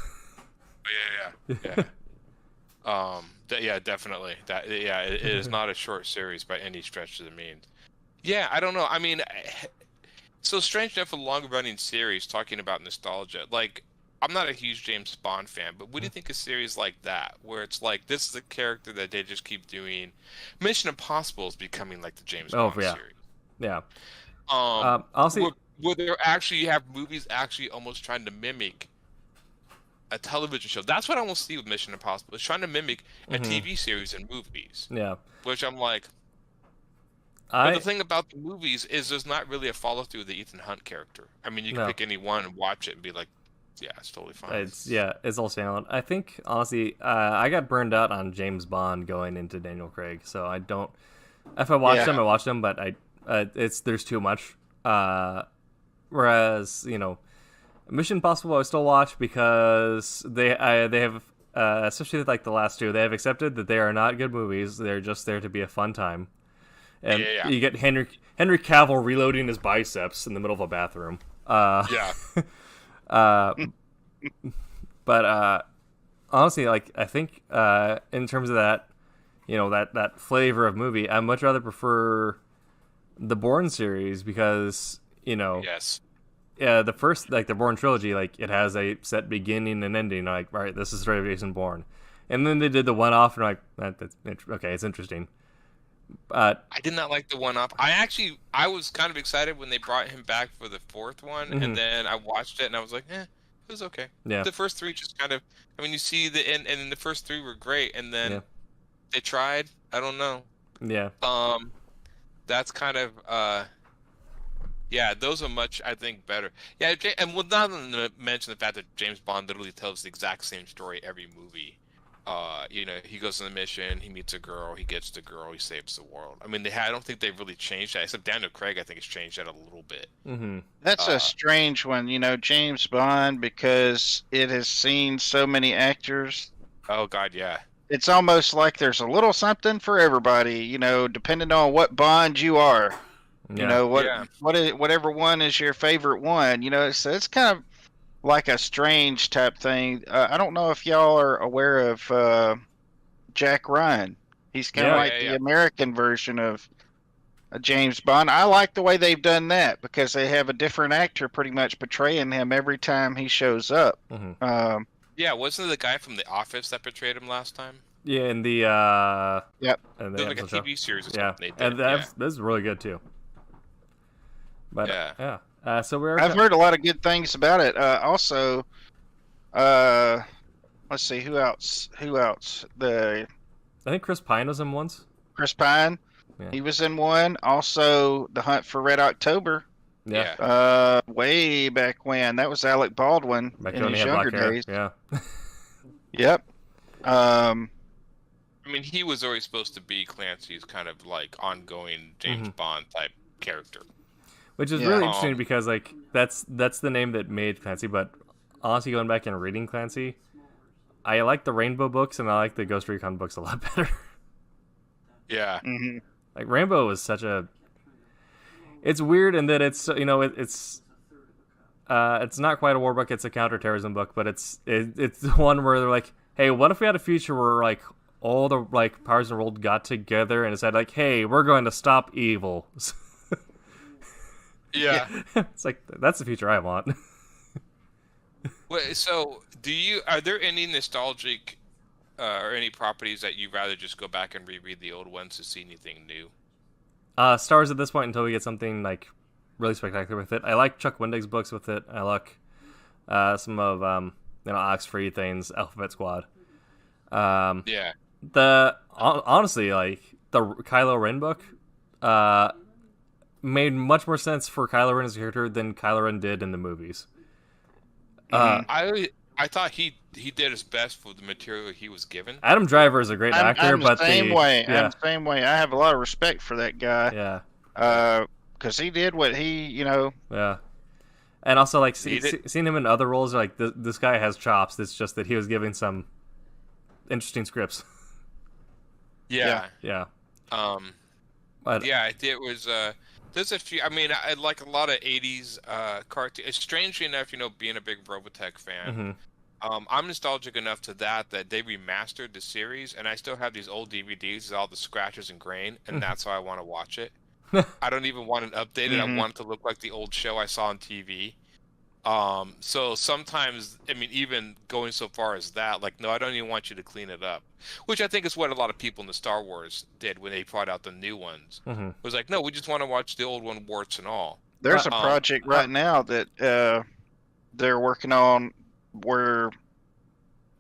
Yeah, definitely. It is not a short series by any stretch of the means. Yeah, I don't know. I mean, so strange enough, a longer-running series talking about nostalgia, like. I'm not a huge James Bond fan, but what do you think of a series like that, where it's like this is a character that they just keep doing? Mission Impossible is becoming like the James Bond series. Yeah. Honestly, where they actually have movies actually almost trying to mimic a television show. That's what I want to see with Mission Impossible. It's trying to mimic a TV series and movies. Yeah. Which I'm like. But the thing about the movies is there's not really a follow through of the Ethan Hunt character. I mean, you can pick any one and watch it and be like. Yeah, it's totally fine. It's all standalone. I think honestly, I got burned out on James Bond going into Daniel Craig, so I don't. If I watch them, I watch them, but there's too much. Whereas Mission Impossible I still watch because they have especially like the last two, they have accepted that they are not good movies. They're just there to be a fun time, and you get Henry Cavill reloading his biceps in the middle of a bathroom. But honestly, like I think in terms of that, that flavor of movie, I much rather prefer the Bourne series because the first like the Bourne trilogy, like it has a set beginning and ending. Like, right, this is the story of Jason Bourne, and then they did the one-off, and that's okay, it's interesting. I did not like the one-off. I was kind of excited when they brought him back for the fourth one, and then I watched it and I was like, it was okay. Yeah. The first three just kind of, I mean, you see the end, and then the first three were great, and then they tried. I don't know. Yeah. That's kind of, Yeah, those are much, I think, better. Yeah, and we'll not mention the fact that James Bond literally tells the exact same story every movie. He goes on a mission, he meets a girl, he gets the girl, he saves the world. I mean, I don't think they've really changed that, except Daniel Craig, I think, has changed that a little bit. Mm-hmm. That's a Uh, strange one, James Bond, because it has seen so many actors. oh God, yeah. It's almost like there's a little something for everybody, depending on what Bond you are. Yeah. Whatever one is your favorite one. So it's kind of like a strange type thing. I don't know if y'all are aware of Jack Ryan. He's kind of Yeah. like Yeah, the yeah. American version of James Bond. I like the way they've done that because they have a different actor pretty much portraying him every time he shows up. Mm-hmm. Yeah, wasn't it the guy from The Office that portrayed him last time? Yeah, in the Yep. in the There's like a episode show. TV series or Yeah, something they did. and that's really good too. But Yeah. so we're I've heard a lot of good things about it. Also, let's see who else. The I think Chris Pine was in once. Chris Pine. Yeah. He was in one. Also, The Hunt for Red October. Yeah. Way back when. That was Alec Baldwin Back in when he his had younger black hair. days. Yeah. Yep. I mean, he was always supposed to be Clancy's kind of like ongoing James Bond type character. Which is Yeah. really interesting because like that's the name that made Clancy, but honestly going back and reading Clancy, I like the Rainbow books and I like the Ghost Recon books a lot better. Yeah. hmm Like Rainbow is such a it's weird in that it's it's not quite a war book, it's a counterterrorism book, but it's one where they're like, hey, what if we had a future where like all the like powers in the world got together and decided like, hey, we're going to stop evil. Yeah. It's like that's the future I want. Wait, so are there any nostalgic or any properties that you'd rather just go back and reread the old ones to see anything new? Star Wars at this point until we get something like really spectacular with it. I like Chuck Wendig's books with it. I like some of Alex Freed things, Alphabet Squad. Yeah. Honestly, like the Kylo Ren book made much more sense for Kylo Ren as a character than Kylo Ren did in the movies. I thought he did his best for the material he was given. Adam Driver is a great actor, I'm but the same way. yeah, I'm the same way. I have a lot of respect for that guy. yeah, Because he did what he, yeah. And also, like, seeing him in other roles, like, this guy has chops. It's just that he was giving some interesting scripts. Yeah. Yeah. But yeah, it was. There's a few. I mean, I like a lot of '80s cartoons. Strangely enough, being a big Robotech fan, I'm nostalgic enough to that they remastered the series, and I still have these old DVDs with all the scratches and grain, and that's how I want to watch it. I don't even want it updated. I want it to look like the old show I saw on TV. So sometimes, I mean, even going so far as that, like, no, I don't even want you to clean it up, which I think is what a lot of people in the Star Wars did when they brought out the new ones. It was like, no, we just want to watch the old one, warts and all. there's a project right now that they're working on where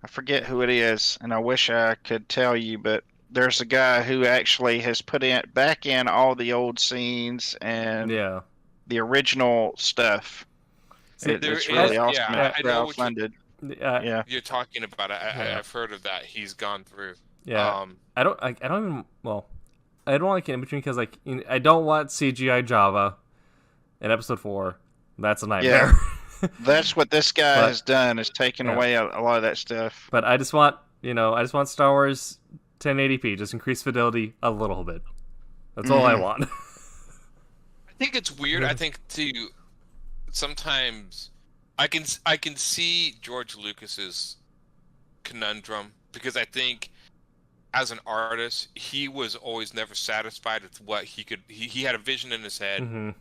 I forget who it is, and I wish I could tell you, but there's a guy who actually has put back in all the old scenes and Yeah. the original stuff. It's really awesome. Yeah, It's I know what crowdfunded. Yeah. you're talking about. I've heard of that. He's gone through. Yeah. I don't even. Well, I don't like it in between because like I don't want CGI Java in episode 4. That's a nightmare. Yeah. That's what this guy has done, is taken away a lot of that stuff. But I just want Star Wars 1080p, just increase fidelity a little bit. That's all I want. I think it's weird. I think sometimes I can see George Lucas's conundrum, because I think as an artist he was always never satisfied with what he could. He had a vision in his head, and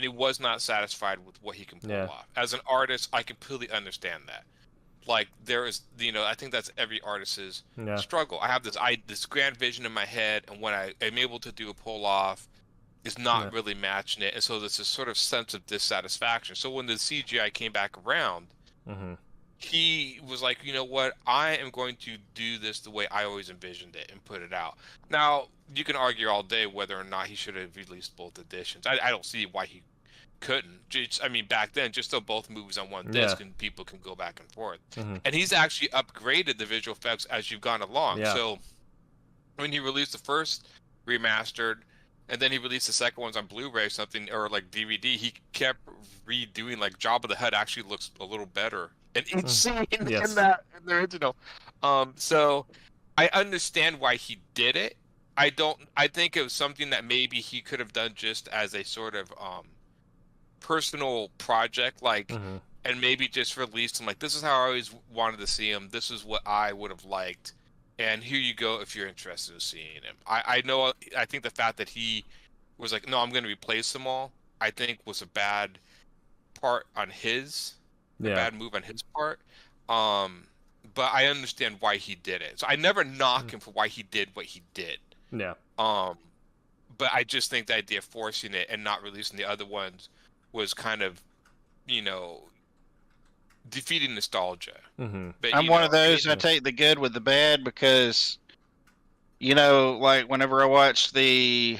he was not satisfied with what he can pull off. As an artist, I completely understand that. Like, there is, I think that's every artist's struggle. I have this grand vision in my head, and when I am able to do a pull off, is not really matching it, and so there's this sort of sense of dissatisfaction. So when the CGI came back around, he was like, you know what, I am going to do this the way I always envisioned it and put it out. Now, you can argue all day whether or not he should have released both editions. I don't see why he couldn't. I mean, back then, just throw both movies on one Yeah. disc and people can go back and forth. Mhm. And he's actually upgraded the visual effects as you've gone along. Yeah. So when he released the first remastered, and then he released the second ones on Blu-ray or something, or like DVD, he kept redoing, like Jabba the Hutt actually looks a little better in each scene Yes. in the original. So I understand why he did it. I think it was something that maybe he could have done just as a sort of personal project, like, Mhm. and maybe just released him like, this is how I always wanted to see him. This is what I would have liked. And here you go if you're interested in seeing him. I know, I think the fact that he was like, no, I'm going to replace them all, I think was a bad part on his, Yeah. a bad move on his part. But I understand why he did it. So I never knock him for why he did what he did. Yeah. But I just think the idea of forcing it and not releasing the other ones was kind of, defeating nostalgia. Mhm. But, I'm one of those. I take the good with the bad because, like whenever I watch the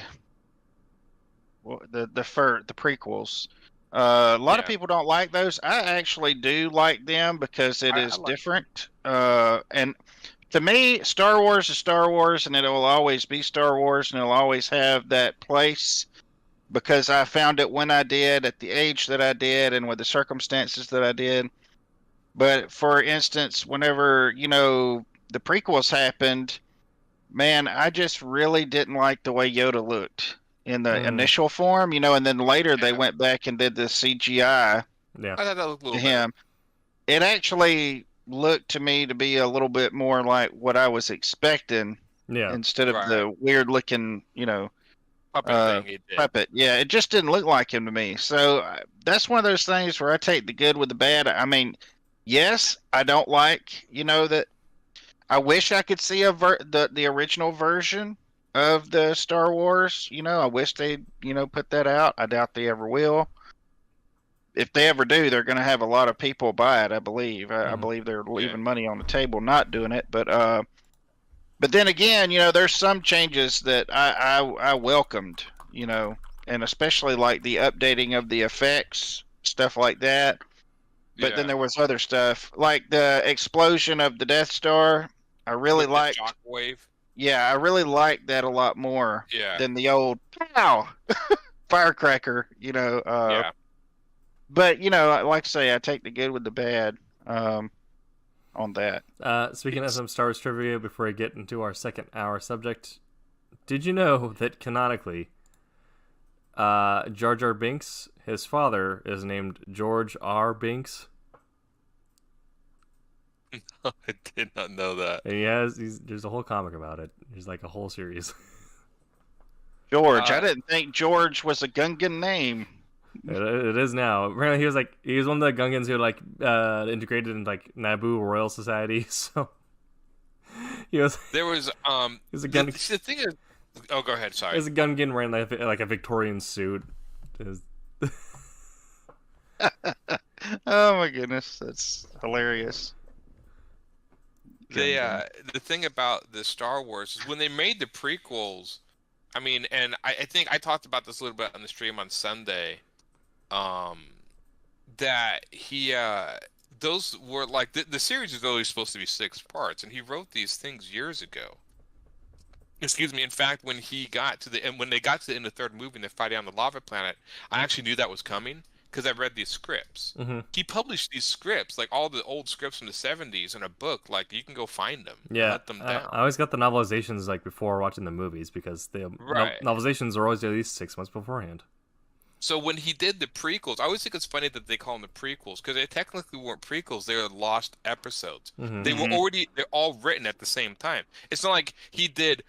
prequels, a lot of Yeah. people don't like those. I actually do like them because it I is like- different. And to me, Star Wars is Star Wars, and it will always be Star Wars, and it'll always have that place because I found it when I did, at the age that I did, and with the circumstances that I did. But for instance, whenever, the prequels happened, man, I just really didn't like the way Yoda looked in the initial form, and then later they Yeah. went back and did the CGI Yeah. I thought that looked a to little better. him. It actually looked to me to be a little bit more like what I was expecting Yeah. instead of Right. the weird looking, Puppet thing he did. puppet. Yeah, it just didn't look like him to me. So that's one of those things where I take the good with the bad. I mean, yes, I don't like, that I wish I could see the original version of the Star Wars. I wish they'd, put that out. I doubt they ever will. If they ever do, they're going to have a lot of people buy it, I believe. I believe they're leaving money on the table not doing it. But then again, there's some changes that I welcomed, and especially like the updating of the effects, stuff like that. But then there was other stuff like the explosion of the Death Star. I really With the liked. shockwave. Yeah, I really liked that a lot more Yeah. than the old pow firecracker. Yeah. But like I say, I take the good with the bad on that. Speaking of some Star Wars trivia, before I get into our second hour subject, did you know that canonically, Jar Jar Binks, his father, is named George R. Binks? I did not know that. And there's a whole comic about it. There's like a whole series. George, I didn't think George was a Gungan name. It is now. Apparently, he was one of the Gungans who integrated in like Naboo Royal Society. So he was There was was a gun. the thing is, oh, go ahead. Sorry. There's a Gungan wearing like a Victorian suit. Oh my goodness, that's hilarious. The thing about the Star Wars is when they made the prequels, I mean, and I think I talked about this a little bit on the stream on Sunday, that those were like the series is always supposed to be 6 parts, and he wrote these things years ago. Excuse me. In fact, when they got to the end of the third movie and they're fighting on the lava planet, I actually knew that was coming because I read these scripts. Mm-hmm. He published these scripts, like all the old scripts from the 70s, in a book. Like, you can go find them. Yeah, Let them down. I always got the novelizations like before watching the movies because the Right. novelizations are always at least 6 months beforehand. So when he did the prequels, I always think it's funny that they call them the prequels because they technically weren't prequels; they were lost episodes. Mhm. They're all written at the same time. It's not like he did,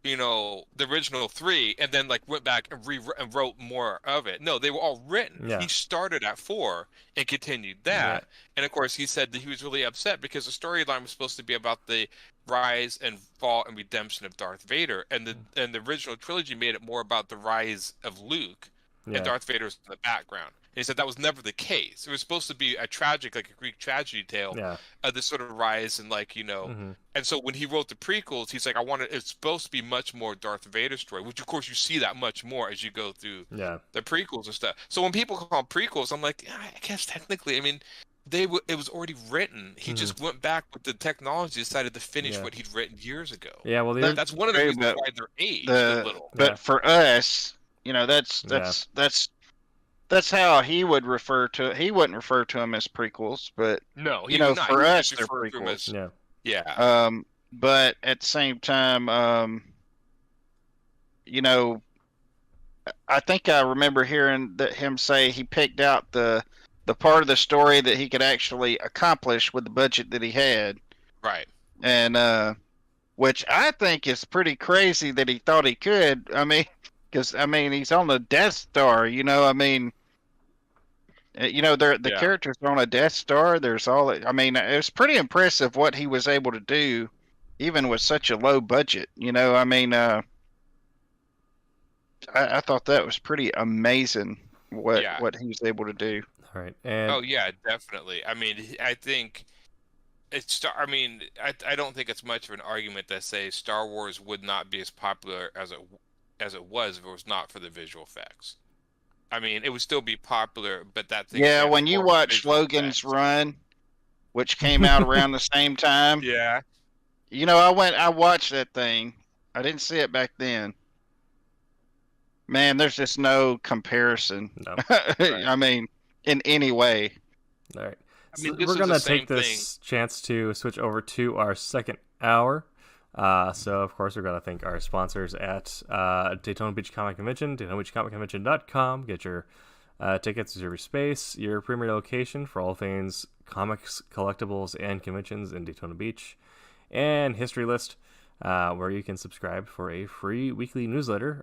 the original 3 and then like went back and wrote more of it. No, they were all written. Yeah. He started at 4 and continued that. And of course, he said that he was really upset because the storyline was supposed to be about the rise and fall and redemption of Darth Vader, and the original trilogy made it more about the rise of Luke. Yeah. And Darth Vader was in the background. he said that was never the case. It was supposed to be a tragic, like a Greek tragedy tale, Yeah. this sort of rise and like, and so when he wrote the prequels, he's like, it's supposed to be much more Darth Vader story, which of course you see that much more as you go through Yeah. the prequels and stuff. So when people call them prequels, I'm like, yeah, I guess technically, I mean, it was already written. He just went back with the technology, decided to finish what he'd written years ago. Yeah, well, That's one of the reasons why they're aged a little. But for us, that's how he would refer to. He wouldn't refer to them as prequels, but no, he for would us, just they're refer to them prequels. as- yeah. yeah. But at the same time, I think I remember hearing him say he picked out the part of the story that he could actually accomplish with the budget that he had. Right. And which I think is pretty crazy that he thought he could. I mean, because he's on the Death Star. The characters are on a Death Star. There's all. I mean, it was pretty impressive what he was able to do, even with such a low budget. I thought that was pretty amazing what he was able to do. All right. And Oh yeah, definitely. I mean, I think I mean, I don't think it's much of an argument to say Star Wars would not be as popular as it was if it was not for the visual effects. I mean, it would still be popular, but that thing. Yeah, when you watch Logan's Run, which came out around the same time. Yeah. I watched that thing. I didn't see it back then. Man, there's just no comparison. No. I mean, in any way. All right. I mean, So this we're is gonna the same take this chance to switch over to our second hour. So of course we're gonna thank our sponsors at Daytona Beach Comic Convention, DaytonaBeachComicConvention.com. Get your tickets, reserve your space, your premier location for all things comics, collectibles, and conventions in Daytona Beach, and History List, where you can subscribe for a free weekly newsletter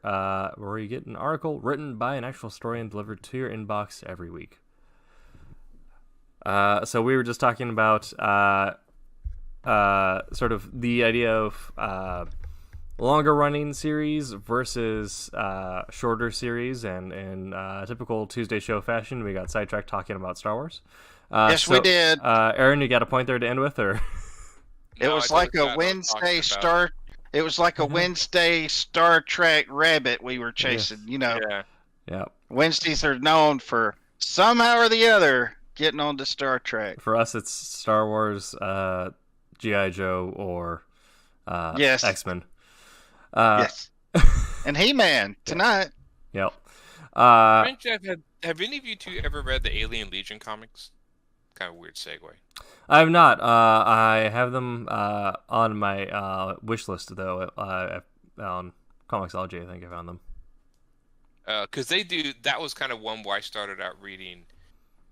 where you get an article written by an actual historian delivered to your inbox every week. So we were just talking about sort of the idea of longer running series versus shorter series, and in typical Tuesday show fashion, we got sidetracked talking about Star Wars. Yes, we did. Aaron, you got a point there to end with, or? It was like a Wednesday Star. It was like a Wednesday Star Trek rabbit we were chasing. Yeah. Yeah. Wednesdays are known for somehow or the other getting on to Star Trek. For us, it's Star Wars, G.I. Joe, or Yes. X-Men. Yes. And He-Man tonight. Yep. Have any of you two ever read the Alien Legion comics? Kind of weird segue. I have not. I have them on my wish list, though. On Comixology, I think I found them. Because they do. That was kind of one where I started out reading.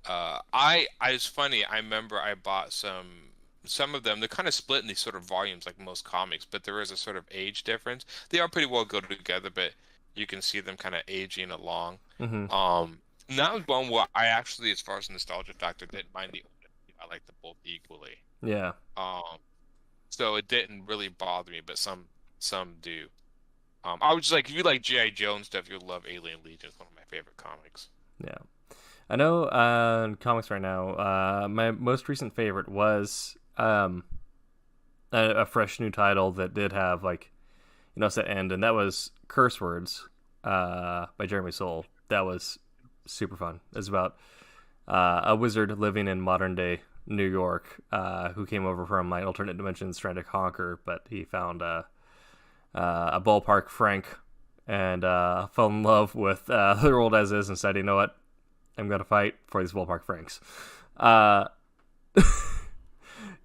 It's funny. I remember I bought some of them. They're kind of split in these sort of volumes, like most comics, but there is a sort of age difference. They are pretty well go together, but you can see them kind of aging along. Mm-hmm. And that was one where I actually, as far as nostalgia factor, didn't mind the. I like them both equally. Yeah. So it didn't really bother me, but some do. I was just like, if you like G.I. Joe and stuff, you'll love Alien Legion. It's one of my favorite comics. Yeah. I know in comics right now, my most recent favorite was a fresh new title that did have, like, set end, and that was Curse Words by Jeremy Soule. That was super fun. It's about a wizard living in modern day New York who came over from alternate dimensions trying to conquer, but he found a ballpark Frank and fell in love with the world as is and said, you know what, I'm going to fight for these ballpark Franks. And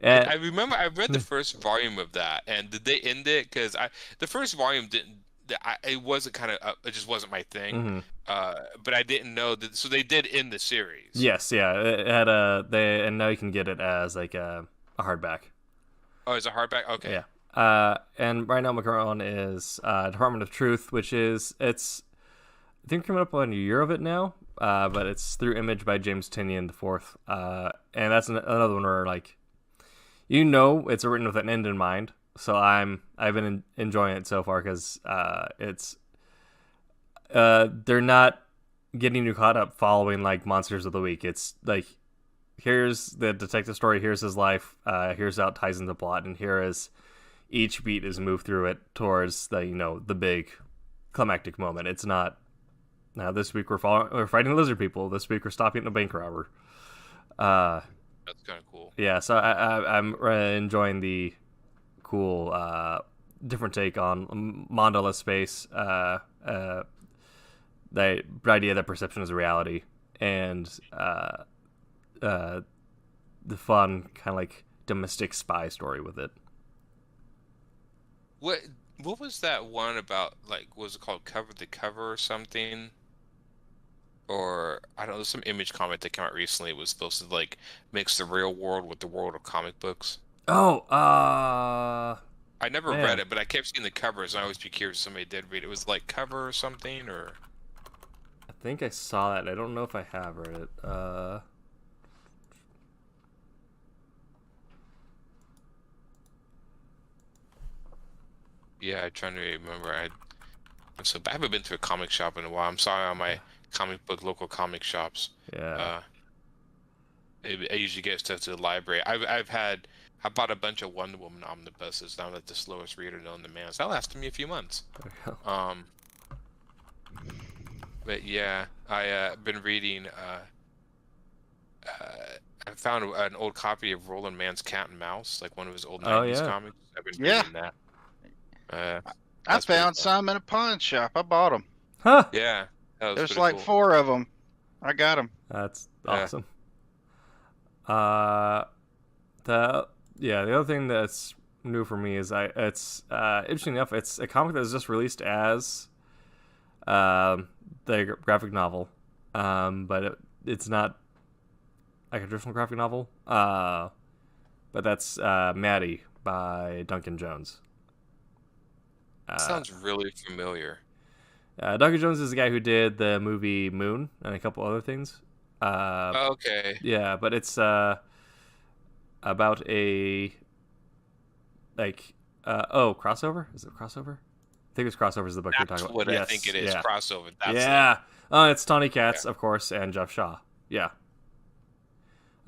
I remember I read the first volume of that, and did they end it? Because the first volume didn't. It wasn't kind of. It just wasn't my thing. Mm-hmm. But I didn't know that. So they did end the series. Yes, yeah. It had and now you can get it as like a hardback. Oh, it's a hardback. Okay. Yeah. And right now my current one is Department of Truth, which is I think coming up on a year of it now. But it's through Image by James Tynion IV. And that's another one where it's written with an end in mind. So I've been enjoying it so far because they're not getting you caught up following like monsters of the week. It's like, here's the detective story, here's his life, here's how it ties into plot, and here is each beat is moved through it towards the, you know, the big climactic moment. It's not, now this week we're fighting lizard people, this week we're stopping a bank robber. That's kind of cool. Yeah, so I'm enjoying the cool different take on mandala space, the idea that perception is reality, and the fun kind of like domestic spy story with it. What was that one about? Like, was it called Cover the Cover or something? Or I don't know, there's some image comic that came out recently. It was supposed to like mix the real world with the world of comic books. Oh, I never man. read it, but I kept seeing the covers, and I always be curious if somebody did read it. It was like Cover or something, or I think I saw that. I don't know if I have read it. yeah, I'm trying to remember. I haven't been to a comic shop in a while. I'm sorry on my comic book local comic shops. Yeah. I usually get stuff to the library. I bought a bunch of Wonder Woman omnibuses. Now I'm like the slowest reader known to man. So that lasted me a few months. There we go. But yeah, I been reading. I found an old copy of Roland Mann's Cat and Mouse, like one of his old Oh, 90s yeah. comics. I've been Yeah. reading that. I That's pretty found cool. some in a pawn shop. I bought them. Huh. Yeah, that was There's pretty like cool. 4 of them. I got them. That's Yeah. awesome. The other thing that's new for me is it's interesting enough, it's a comic that was just released as the graphic novel, but it's not like a traditional graphic novel. But that's Maddie by Duncan Jones. Sounds really familiar. Duncan Jones is the guy who did the movie Moon and a couple other things. Okay. Yeah, but it's about a crossover? Is it crossover? I think it's crossover is the book you're That's talking what about. I think it is. Yeah. Crossover. That's Yeah. it. Oh, it's Tawny Katz, of course, and Jeff Shaw. Yeah.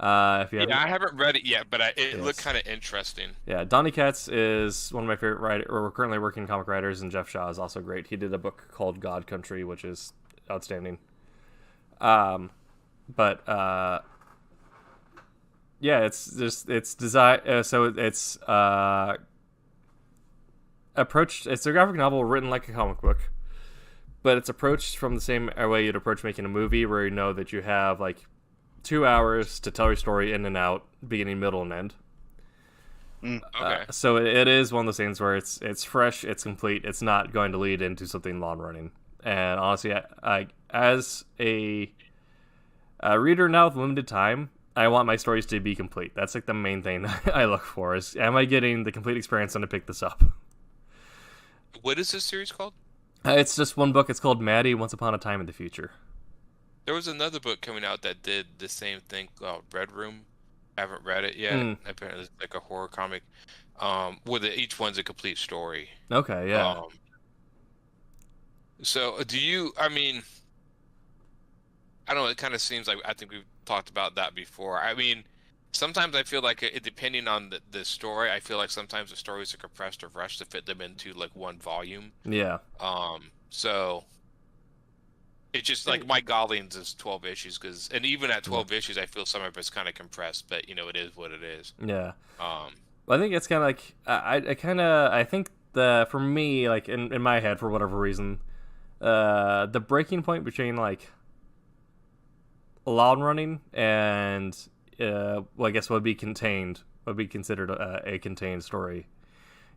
If you haven't, Yeah, I haven't read it yet, but it looked Yes. kind of interesting. yeah, Donny Katz is one of my favorite writers, or we're currently working comic writers, and Jeff Shaw is also great. He did a book called God Country, which is outstanding. But yeah, it's just it's design. So it's approached. It's a graphic novel written like a comic book, but it's approached from the same way you'd approach making a movie, where you know that you have like 2 hours to tell your story in and out, beginning, middle, and end. Okay. So it is one of those things where it's fresh, it's complete, it's not going to lead into something long running. And honestly, I as a reader now with limited time, I want my stories to be complete. That's like the main thing I look for is, am I getting the complete experience when I pick this up? What is this series called? It's just one book. It's called Maddie, Once Upon a Time in the Future. There was another book coming out that did the same thing called Red Room. I haven't read it yet. Apparently, it's like a horror comic. Where each one's a complete story. Okay, yeah. So, do you? I mean, I don't know. It kind of seems like I think we've talked about that before. I mean, sometimes I feel like depending on the story, I feel like sometimes the stories are compressed or rushed to fit them into like one volume. Yeah. So it's just like Mike Gollings is 12 issues and even at 12 issues, I feel some of it's kind of compressed, but you know, it is what it is. Yeah. Um, I think it's kind of like I think for me, like in my head, for whatever reason, the breaking point between like long running and well, I guess would be considered a contained story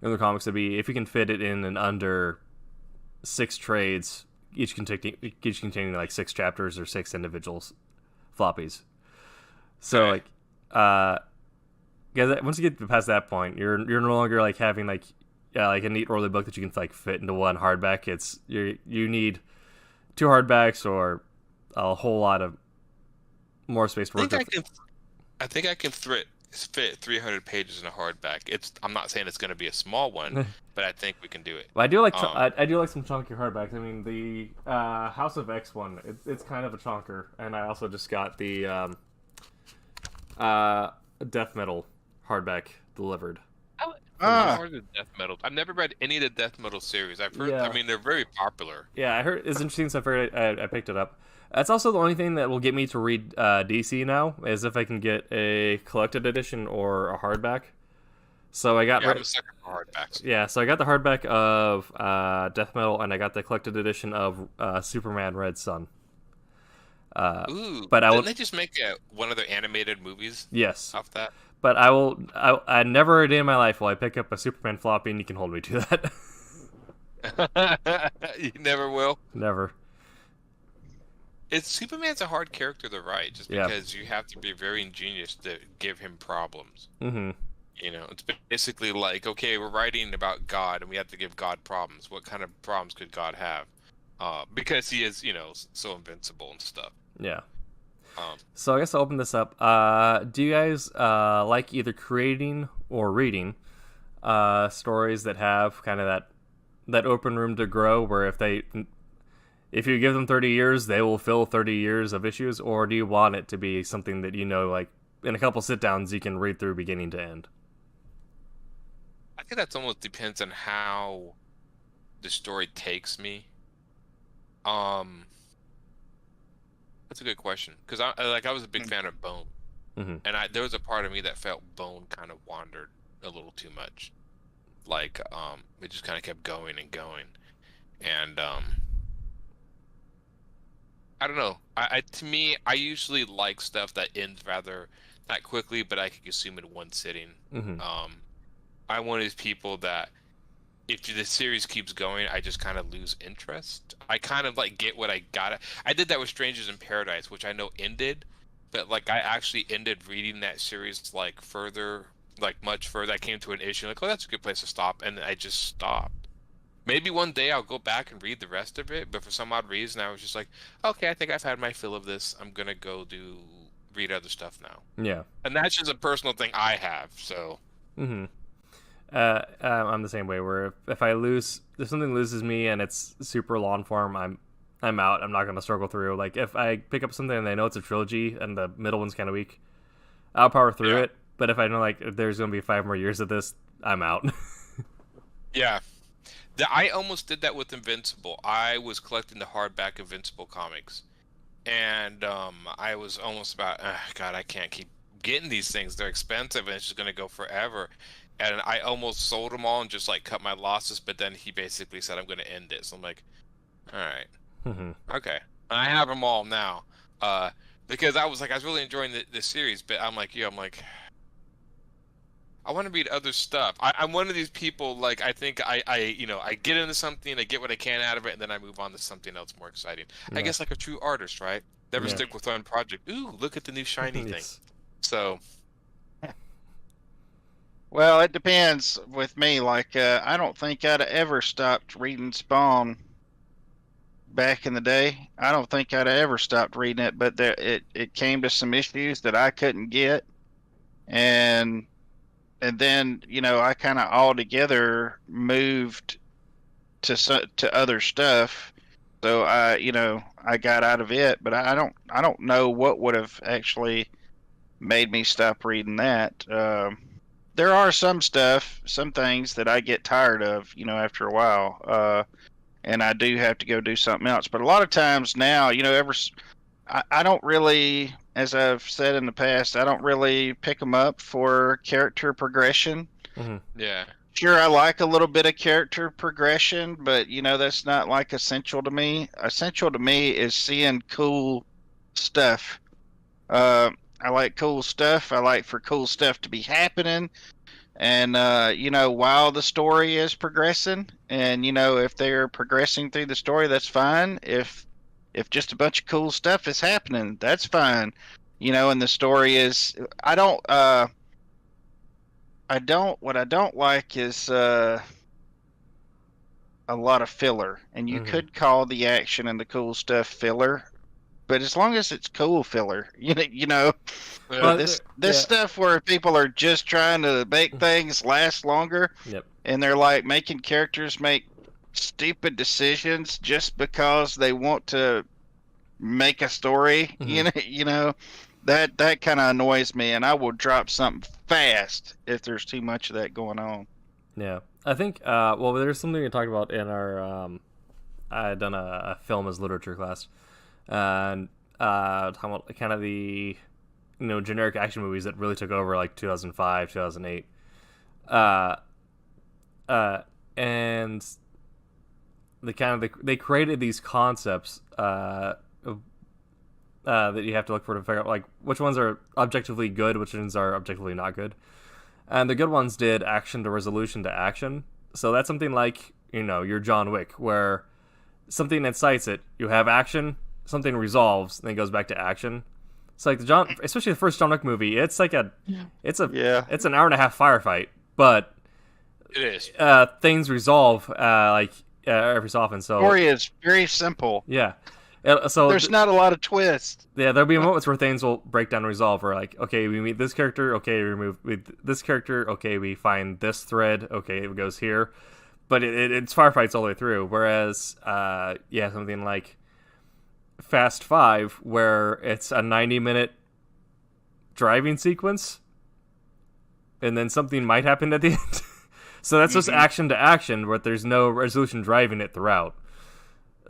in the comics would be if you can fit it in under 6 trades, each containing like 6 chapters or 6 individuals floppies. So Okay. yeah, once you get past that point, you're no longer like having like a neat early book that you can like fit into one hardback. It's you need 2 hardbacks or a whole lot of more space to work with. I think I can fit 300 pages in a hardback. I'm not saying it's going to be a small one, but I think we can do it. Well, I do like I do like some chunky hardbacks. I mean, the House of X one, it's kind of a chunker, and I also just got the Death Metal hardback delivered. Ah. More than Death Metal. I've never read any of the Death Metal series. I've heard. Yeah. I mean, they're very popular. Yeah, I heard it's interesting, so I picked it up. That's also the only thing that will get me to read DC now, is if I can get a collected edition or a hardback. So I got Yeah, I'm a sucker for hardbacks. yeah, so I got the hardback of Death Metal, and I got the collected edition of Superman Red Sun. Ooh, but I didn't will. they just make one of their animated movies Yes, off that? but I never a day in my life will I pick up a Superman floppy and you can hold me to that. You never will. Never. Superman's a hard character to write, just Yeah. because you have to be very ingenious to give him problems. Mm-hmm. You know, it's basically like, okay, we're writing about God, and we have to give God problems. What kind of problems could God have? Because he is, so invincible and stuff. Yeah. Um, So I guess I'll open this up. Do you guys like either creating or reading stories that have kind of that open room to grow, where if you give them 30 years, they will fill 30 years of issues, or do you want it to be something that like in a couple sit downs you can read through beginning to end? I think that's almost depends on how the story takes me. That's a good question, because I was a big fan of Bone, Mm-hmm. and there was a part of me that felt Bone kind of wandered a little too much. Like, it just kind of kept going and going, and I don't know. To me, I usually like stuff that ends rather not quickly, but I can consume it in one sitting. Mm-hmm. I'm one of these people that if the series keeps going, I just kind of lose interest. I kind of like get what I got. I did that with Strangers in Paradise, which I know ended, but like I actually ended reading that series like further, like much further. I came to an issue like, oh, that's a good place to stop, and I just stopped. Maybe one day I'll go back and read the rest of it, but for some odd reason, I was just like, okay, I think I've had my fill of this. I'm gonna go read other stuff now. Yeah. And that's just a personal thing I have. So. Mm-hmm. I'm the same way. Where if something loses me and it's super long form, I'm out. I'm not gonna struggle through. Like if I pick up something and I know it's a trilogy and the middle one's kind of weak, I'll power through it. But if I know like there's gonna be 5 more years of this, I'm out. Yeah. I almost did that with Invincible. I was collecting the hardback Invincible comics, and I was almost about, God, I can't keep getting these things. They're expensive, and it's just gonna go forever. And I almost sold them all and just like cut my losses. But then he basically said, "I'm gonna end it." So I'm like, "All right, Mm-hmm. okay." And I have them all now, because I was really enjoying the series. But I'm like, I want to read other stuff. I'm one of these people, like, I think I get into something, I get what I can out of it, and then I move on to something else more exciting. Yeah. I guess like a true artist, right? Never Yeah. stick with one project. Ooh, look at the new shiny thing. Yes. So, Well, it depends with me. Like, I don't think I'd ever stopped reading Spawn back in the day. I don't think I'd ever stopped reading it, but it came to some issues that I couldn't get, and then I kind of altogether moved to other stuff. So I got out of it, but I don't know what would have actually made me stop reading that. There are some things that I get tired of, after a while, and I do have to go do something else. But a lot of times now, I don't really, as I've said in the past, I don't really pick them up for character progression. Mm-hmm. yeah. Sure, I like a little bit of character progression, but that's not like essential to me. Essential to me is seeing cool stuff. I like cool stuff. I like for cool stuff to be happening. And, while the story is progressing, and, if they're progressing through the story, that's fine. If just a bunch of cool stuff is happening, that's fine. And the story is, what I don't like is, a lot of filler. And you Mhm. could call the action and the cool stuff filler, but as long as it's cool filler, Well, This stuff where people are just trying to make things last longer, Yep. and they're like making characters make stupid decisions just because they want to make a story. You know that kind of annoys me, and I will drop something fast if there's too much of that going on. Yeah, I think. Well, there's something we talked about in our. I had done a film as literature class, and talking about kind of the, generic action movies that really took over like 2005, 2008. And they created these concepts that you have to look for to figure out like which ones are objectively good, which ones are objectively not good. And the good ones did action to resolution to action. So that's something like, your John Wick, where something incites it, you have action, something resolves, and then goes back to action. It's like especially the first John Wick movie, it's like it's an hour and a half firefight, but it is. Things resolve every so often. So Story is very simple. Yeah. So there's not a lot of twists. Yeah, there'll be moments where things will break down and resolve. Where like, okay, we meet this character. Okay, we remove with this character. Okay, we find this thread. Okay, it goes here. But it's firefights all the way through. Whereas, something like Fast 5, where it's a 90-minute driving sequence, and then something might happen at the end. So that's just action to action, but there's no resolution driving it throughout.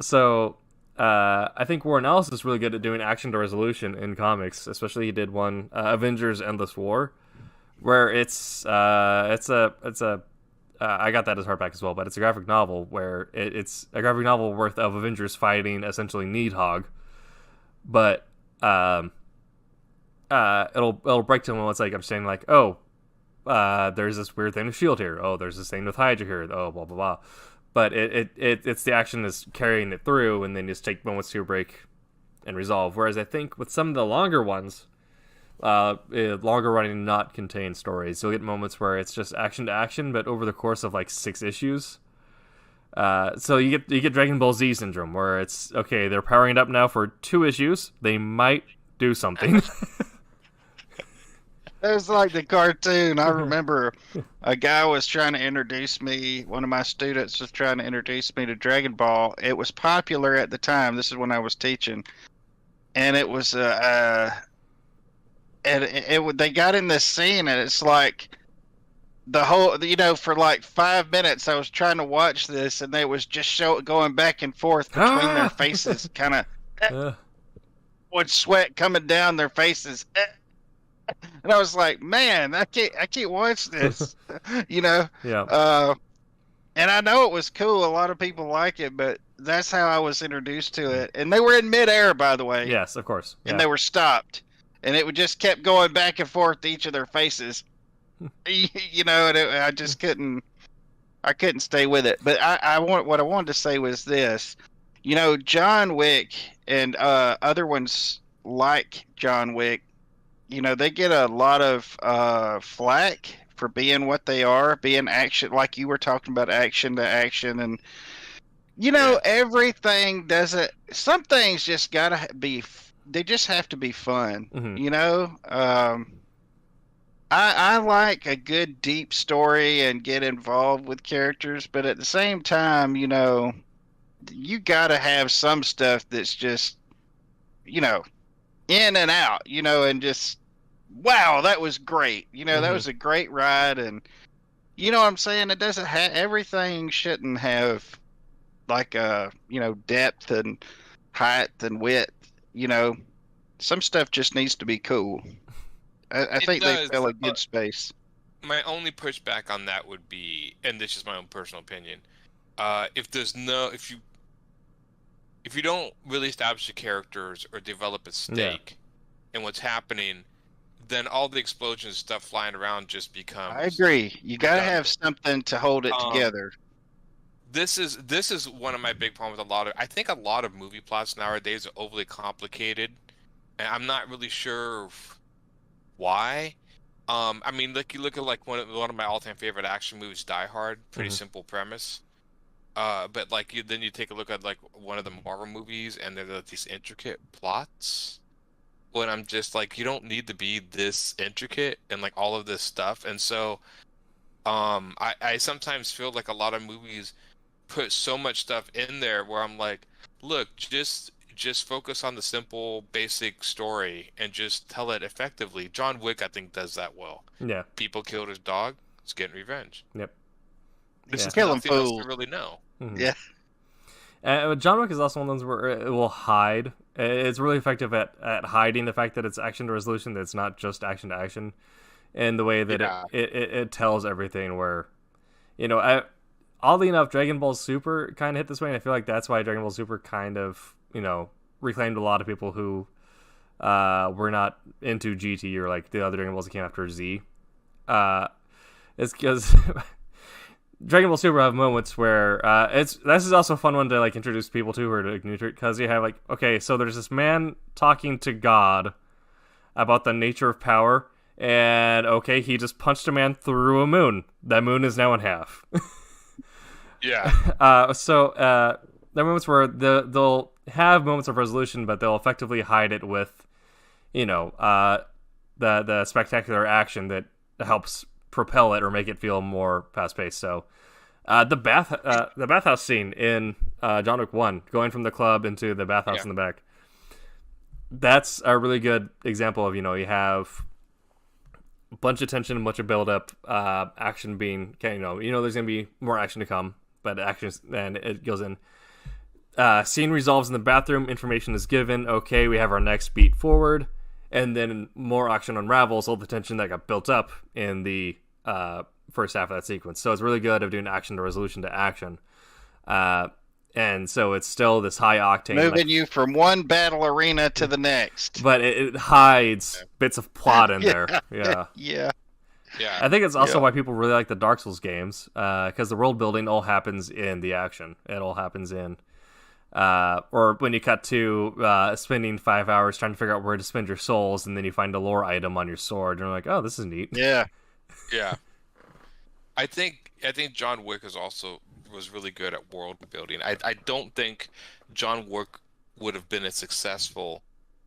So I think Warren Ellis is really good at doing action to resolution in comics. Especially he did one, Avengers: Endless War, where it's I got that as hardback as well, but it's a graphic novel where it's a graphic novel worth of Avengers fighting essentially Needhog, but it'll break to moments like I'm saying like, there's this weird thing with Shield here. Oh, there's this thing with Hydra here. Oh, blah blah blah. But it's the action that's carrying it through, and then just take moments to break and resolve. Whereas I think with some of the longer ones, longer running not contained stories, you'll get moments where it's just action to action, but over the course of like 6 issues. So you get Dragon Ball Z syndrome, where it's okay, they're powering it up now for 2 issues. They might do something. It was like the cartoon. I remember a guy was trying to introduce me. One of my students was trying to introduce me to Dragon Ball. It was popular at the time. This is when I was teaching, and it was they got in this scene, and it's like the whole, for like 5 minutes I was trying to watch this, and they was just going back and forth between their faces, kind of with sweat coming down their faces. And I was like, man, I can't watch this. Yeah. And I know it was cool. A lot of people like it, but that's how I was introduced to it. And they were in midair, by the way. Yes, of course. Yeah. And they were stopped, and it would just kept going back and forth to each of their faces. And I just couldn't stay with it. But what I wanted to say was this. John Wick and other ones like John Wick, they get a lot of flack for being what they are, being action, like you were talking about, action to action. And, everything doesn't, some things just gotta be, they just have to be fun. I like a good deep story and get involved with characters, but at the same time, you gotta have some stuff that's just, in and out, and just, wow, that was great. That was a great ride. And you know what I'm saying? It doesn't have, everything shouldn't have like depth and height and width. Some stuff just needs to be cool. I think they fill a good space. My only pushback on that would be, and this is my own personal opinion, if you don't really establish the characters or develop a stake in what's happening, then all the explosions and stuff flying around just becomes. I agree. You got to have something to hold it together. This is one of my big problems with I think a lot of movie plots nowadays are overly complicated, and I'm not really sure why. I mean, you look at like one of my all-time favorite action movies, Die Hard. Pretty simple premise. But then you take a look at like one of the Marvel movies, and there's these intricate plots when I'm just like, you don't need to be this intricate and like all of this stuff. And so, I sometimes feel like a lot of movies put so much stuff in there where I'm like, look, just focus on the simple, basic story and just tell it effectively. John Wick, I think, does that well. Yeah. People killed his dog. It's getting revenge. Yep. This Yeah. is Killing nothing else fools. to really know. Mhm. Yeah. John Wick is also one of those where it will hide. It's really effective at hiding the fact that it's action to resolution, that it's not just action to action, in the way that Yeah. it tells everything where, oddly enough, Dragon Ball Super kind of hit this way, and I feel like that's why Dragon Ball Super kind of, reclaimed a lot of people who were not into GT or like the other Dragon Balls that came after Z. It's because Dragon Ball Super have moments where this is also a fun one to like introduce people to who are like new to it, because you have like, okay, so there's this man talking to God about the nature of power, and okay, he just punched a man through a moon. That moon is now in half. Yeah. So there are moments where they'll have moments of resolution, but they'll effectively hide it with, the spectacular action that helps propel it or make it feel more fast paced. So the bathhouse scene in John Wick 1, going from the club into the bathhouse in the back, that's a really good example of, you have a bunch of tension, a bunch of build up, action being, there's gonna be more action to come, but action, and it goes in. Scene resolves in the bathroom, information is given, okay, we have our next beat forward, and then more action unravels all the tension that got built up in the first half of that sequence. So it's really good of doing action to resolution to action. And so it's still this high octane, Moving you from one battle arena to the next. but it hides bits of plot in there. Yeah. Yeah. Yeah. I think it's also why people really like the Dark Souls games, because the world building all happens in the action. It all happens in, or when you cut to spending 5 hours trying to figure out where to spend your souls, and then you find a lore item on your sword, and you're like, oh, this is neat. Yeah. Yeah. I think John Wick was really good at world building. I don't think John Wick would have been as successful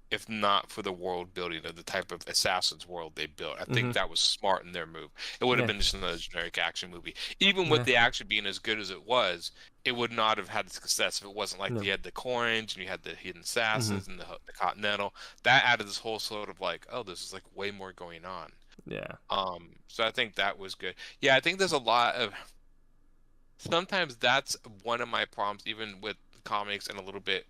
if not for the world building of the type of Assassin's world they built. I think that was smart in their move. It would have been just another generic action movie. Even with the action being as good as it was, it would not have had the success if it wasn't like you had the coins and you had the hidden assassins and the Continental. That added this whole sort of like, oh, this is like way more going on. Yeah. So I think that was good. Yeah, I think there's a lot of. Sometimes that's one of my problems, even with comics and a little bit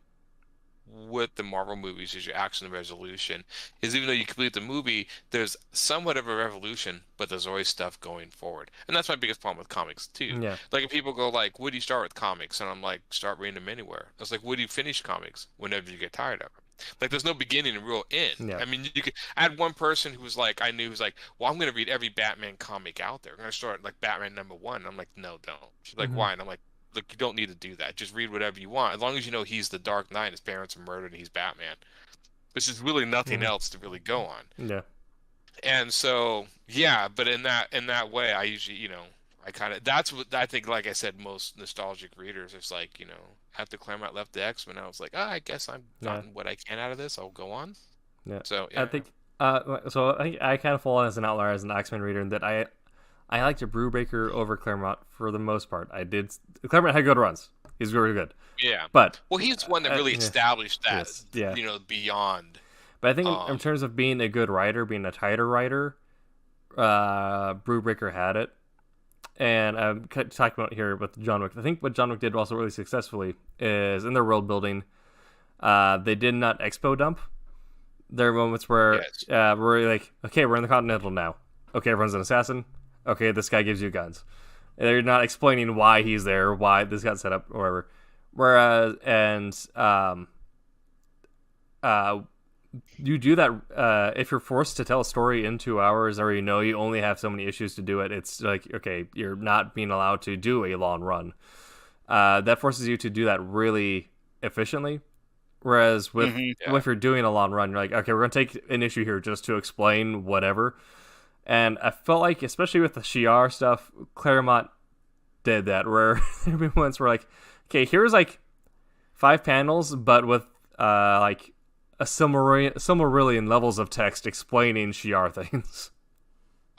with the Marvel movies, is your action and resolution. Is even though you complete the movie, there's somewhat of a revolution, but there's always stuff going forward. And that's my biggest problem with comics too. Yeah. Like if people go like, "Where do you start with comics?" and I'm like, "Start reading them anywhere." I was like, "Where do you finish comics?" Whenever you get tired of them. Like there's no beginning and real end. Yeah. I mean, I had one person who was like, I knew, was like, "Well, I'm gonna read every Batman comic out there. I'm gonna start like Batman #1." And I'm like, "No, don't." She's like, "Why?" And I'm like, "Look, you don't need to do that. Just read whatever you want. As long as you know he's the Dark Knight, his parents are murdered, and he's Batman. There's just really nothing else to really go on." Yeah. And so, yeah, but in that way, I usually, I kind of, that's what I think, like I said, most nostalgic readers, it's like, after Claremont left the X-Men, I was like, I guess I've gotten what I can out of this. I'll go on. Yeah. So, yeah. I think, I kind of fall as an outlier as an X-Men reader in that I liked Brubaker over Claremont for the most part. Claremont had good runs. He's really good. Yeah. But Well, he's the one that really established that, beyond. But I think in terms of being a good writer, being a tighter writer, Brubaker had it. And I'm talking about here with John Wick. I think what John Wick did also really successfully is in their world building, they did not expo dump. There are moments where we're like, okay, we're in the Continental now. Okay, everyone's an assassin. Okay, this guy gives you guns. They're not explaining why he's there, why this got set up, or whatever. Whereas, you do that if you're forced to tell a story in 2 hours, or you only have so many issues to do it. It's like, okay, you're not being allowed to do a long run. That forces you to do that really efficiently. Whereas if you're doing a long run, you're like, okay, we're gonna take an issue here just to explain whatever. And I felt like, especially with the Shi'ar stuff, Claremont did that, where there were moments where like, okay, here's like 5 panels, but with Silmarillion levels of text explaining Shi'ar things.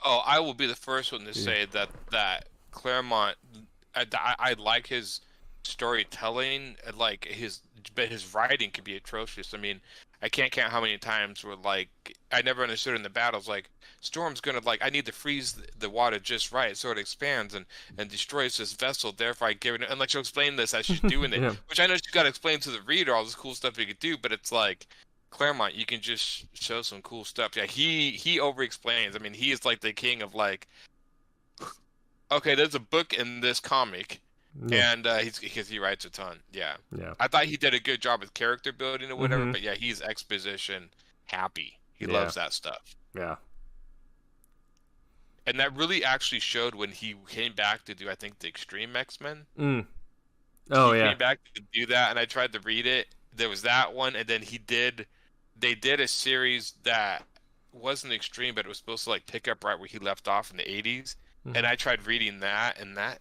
Oh, I will be the first one to say that Claremont, I like his storytelling, like but his writing could be atrocious. I mean, I can't count how many times where like I never understood in the battles like Storm's gonna like I need to freeze the water just right so it expands and destroys this vessel. Therefore, I give it and like she'll explain this as she's doing it, Yeah. which I know she's got to explain to the reader all this cool stuff he could do, but it's like. Claremont, you can just show some cool stuff. Yeah, he over explains. I mean, he is like the king of like. Okay, there's a book in this comic, Yeah. and because he writes a ton. Yeah, Yeah. I thought he did a good job with character building or whatever. Mhm. But yeah, he's exposition happy. He Yeah. loves that stuff, Yeah. and that really actually showed when he came back to do I think the Extreme X-Men. Mm. Oh He yeah. came back to do that, and I tried to read it. There was that one, and then they did a series that wasn't extreme, but it was supposed to like pick up right where he left off in the 80s. Mhm. And I tried reading that, and that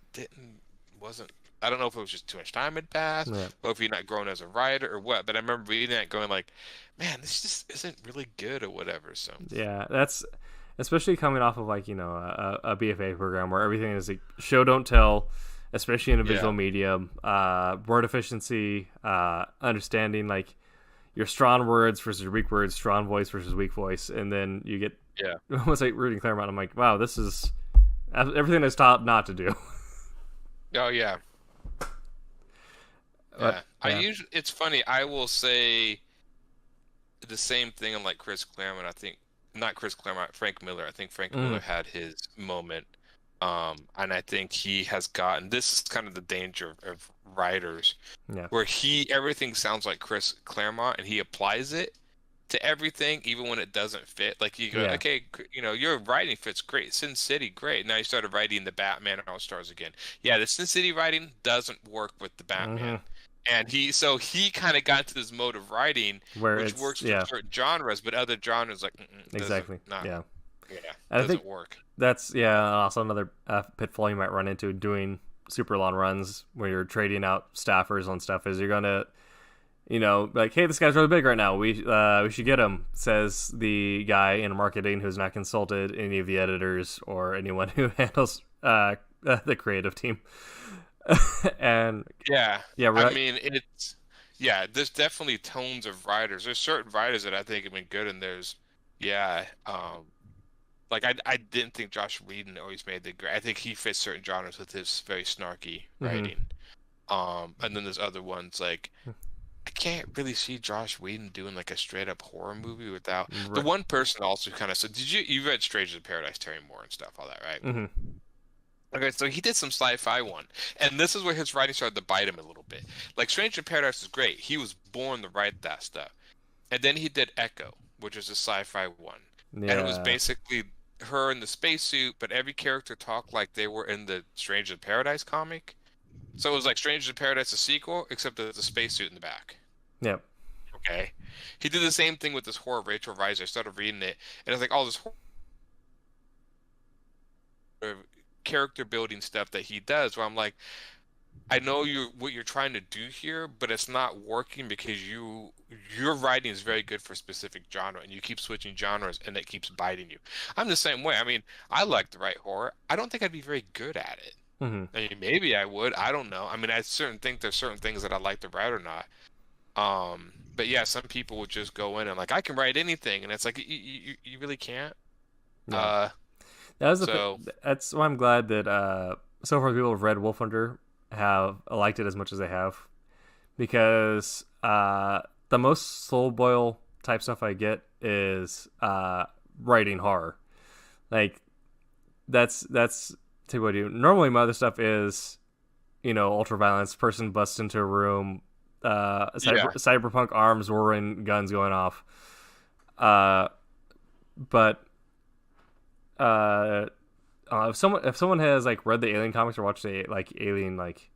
wasn't. I don't know if it was just too much time had passed, Yeah. or if you're not grown as a writer or what. But I remember reading that, going like, "Man, this just isn't really good or whatever." So Yeah, that's especially coming off of like a BFA program where everything is like show don't tell, especially in a visual Yeah. medium. Word efficiency, understanding like your strong words versus your weak words, strong voice versus weak voice, and then you get almost like reading Claremont. I'm like, wow, this is everything I was taught not to do. oh yeah, But, yeah. It's funny. I will say the same thing on like Chris Claremont. I think not Chris Claremont, Frank Miller. I think Frank Miller had his moment. And I think he has gotten this is kind of the danger of writers Yeah. where everything sounds like Chris Claremont and he applies it to everything even when it doesn't fit. Like you go, Yeah. okay, your writing fits great. Sin City, great. Now you started writing the Batman All Stars again. Yeah, the Sin City writing doesn't work with the Batman. And he kind of got into this mode of writing Where which it's works yeah, for certain genres, but other genres like exactly. not, Yeah. yeah, And I doesn't think work. that's also another pitfall you might run into doing super long runs where you're trading out staffers on stuff is you're gonna like, hey, this guy's really big right now, we should get him, says the guy in marketing who's not consulted any of the editors or anyone who handles the creative team. And Yeah, yeah, I mean there's definitely tones of writers. There's certain writers that I think have been good, and there's like I didn't think Josh Whedon always made the great. I think he fits certain genres with his very snarky writing. And then there's other ones like I can't really see Josh Whedon doing like a straight up horror movie without the one person also kind of said, you read Strangers in Paradise, Terry Moore and stuff, all that, right? Okay, so he did some sci-fi one, and this is where his writing started to bite him a little bit. Like Stranger in Paradise is great; he was born to write that stuff, and then he did Echo, which is a sci-fi one, and it was basically her in the spacesuit, but every character talked like they were in the Stranger in Paradise comic. So it was like Stranger in Paradise, a sequel, except there's a spacesuit in the back. Yep. Okay, he did the same thing with this horror Rachel Riser. I started reading it, and it's like all this character building stuff that he does where I'm like, I know what you're trying to do here, but it's not working because your writing is very good for a specific genre and you keep switching genres and it keeps biting you. I'm the same way. I mean, I like to write horror. I don't think I'd be very good at it. I mean, maybe I would. I don't know. I mean, I think there's certain things that I like to write or not. But yeah, some people would just go in and like, I can write anything, and it's like you really can't. Yeah. That was that's why I'm glad that so far people who've read Wolfhunter have liked it as much as they have, because the most soul boil type stuff I get is writing horror. Like that's typically what I do. Normally my other stuff is ultra violence, person busts into a room, cyberpunk arms whirring, guns going off, but if someone has like read the Alien comics or watched the like Alien like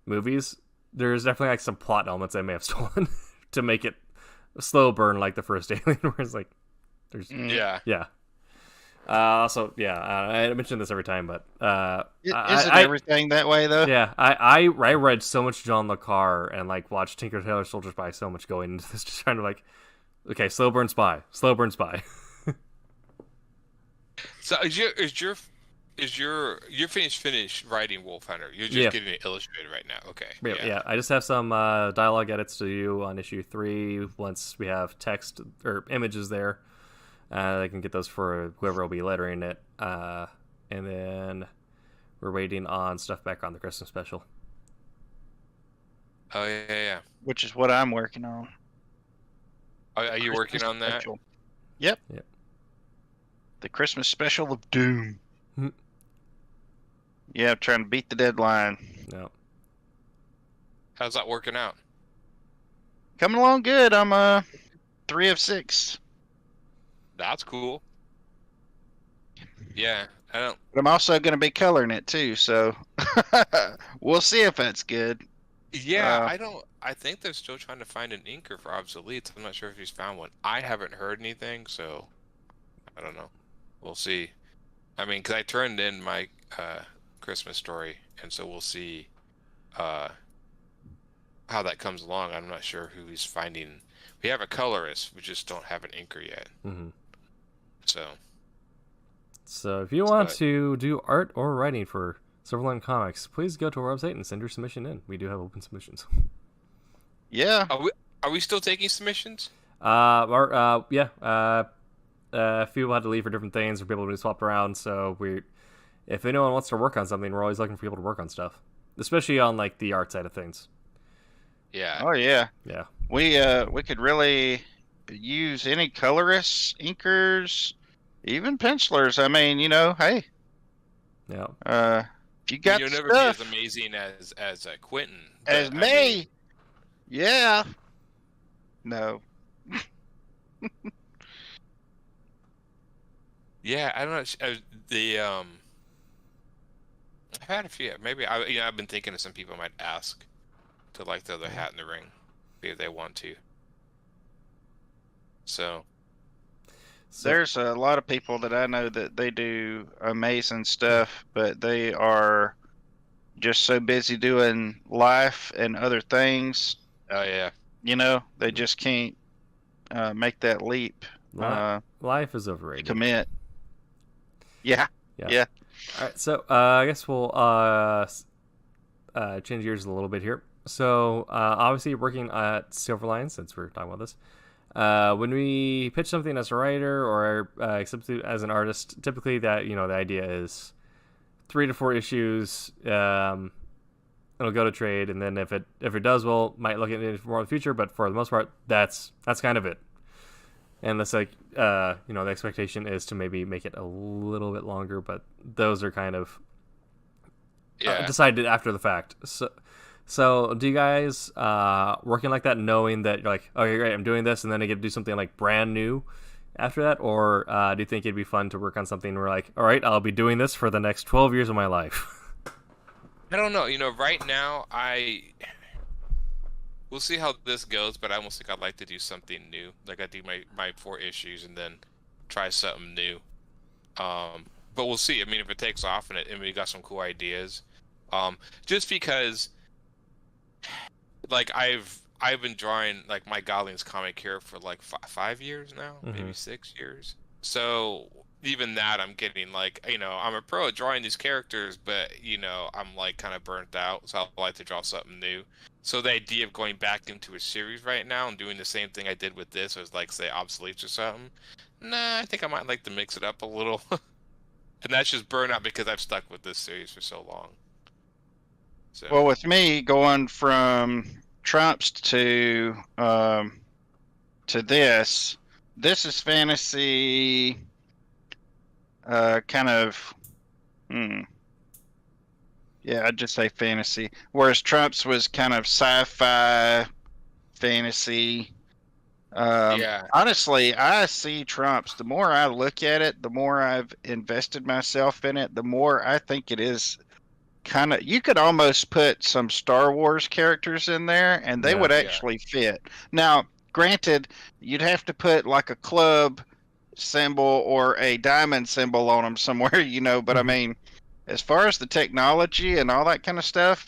movies, there's definitely like some plot elements I may have stolen to make it a slow burn like the first Alien, where it's like there's I mention this every time, but isn't everything that way though? Yeah, I read so much John le Carre and like watched Tinker Tailor Soldier Spy so much going into this, just trying to like Okay, slow burn spy. Slow burn spy. So you're finished writing Wolf Hunter? You're just Yeah. getting it illustrated right now. Okay. Yeah. I just have some dialogue edits to do on issue 3. Once we have text or images there, I can get those for whoever will be lettering it. And then we're waiting on stuff back on the Christmas special. Oh yeah. Which is what I'm working on. Are you working Christmas on that? special. Yep. Yep. The Christmas special of Doom. Hmm. Yeah, trying to beat the deadline. No. How's that working out? Coming along good. I'm 3 of 6. That's cool. Yeah, I don't. But I'm also going to be coloring it too, so we'll see if that's good. Yeah, I don't. I think they're still trying to find an inker for Obsoletes. I'm not sure if he's found one. I haven't heard anything, so I don't know. We'll see. I mean, because I turned in my Christmas story, and so we'll see how that comes along. I'm not sure who he's finding. We have a colorist, we just don't have an inker yet. Mm-hmm. So if you want to do art or writing for Silverline Comics, please go to our website and send your submission in. We do have open submissions. Yeah. are we still taking submissions? A few people had to leave for different things, or people to be swapped around. So if anyone wants to work on something, we're always looking for people to work on stuff, especially on like the art side of things. Yeah. Oh yeah. Yeah. We could really use any colorists, inkers, even pencilers. I mean, hey. Yeah. If you got You'll never stuff, be as amazing as Quentin. as but, me. I mean, Yeah. No. yeah, I don't know. I've had a few. Maybe I've been thinking of some people I might ask to like throw their hat in the ring, see if they want to. So There's a lot of people that I know that they do amazing stuff, but they are just so busy doing life and other things. oh yeah, They just can't make that leap. Life is overrated. Commit. Yeah. All right, so I guess we'll change gears a little bit here. So obviously, working at Silverline, since we're talking about this, when we pitch something as a writer or accept it as an artist, typically that the idea is 3 to 4 issues. It'll go to trade, and then if it does well, might look at it more in the future. But for the most part, that's kind of it. And that's like the expectation is to maybe make it a little bit longer, but those are kind of decided after the fact. So do you guys working like that, knowing that you're like, okay, great, I'm doing this, and then I get to do something like brand new after that, or do you think it'd be fun to work on something where like, all right, I'll be doing this for the next 12 years of my life? I don't know. Right now we'll see how this goes, but I almost think I'd like to do something new. Like I do my 4 issues and then try something new. But we'll see. I mean, if it takes off and we got some cool ideas, just because, like I've been drawing like my Goblins comic here for like 5 years now, maybe 6 years. So even that, I'm getting like, I'm a pro at drawing these characters, but I'm like kind of burnt out. So I like to draw something new. So the idea of going back into a series right now and doing the same thing I did with this, was like say Obsoletes or something. Nah, I think I might like to mix it up a little. And that's just burnout because I've stuck with this series for so long. So. Well, with me going from Trumps to this is fantasy, kind of. Yeah, I'd just say fantasy. Whereas Trump's was kind of sci-fi, fantasy. Honestly, I see Trump's. The more I look at it, the more I've invested myself in it, the more I think it is kind of. You could almost put some Star Wars characters in there, and they would actually fit. Now, granted, you'd have to put like a club symbol or a diamond symbol on them somewhere, But I mean, as far as the technology and all that kind of stuff,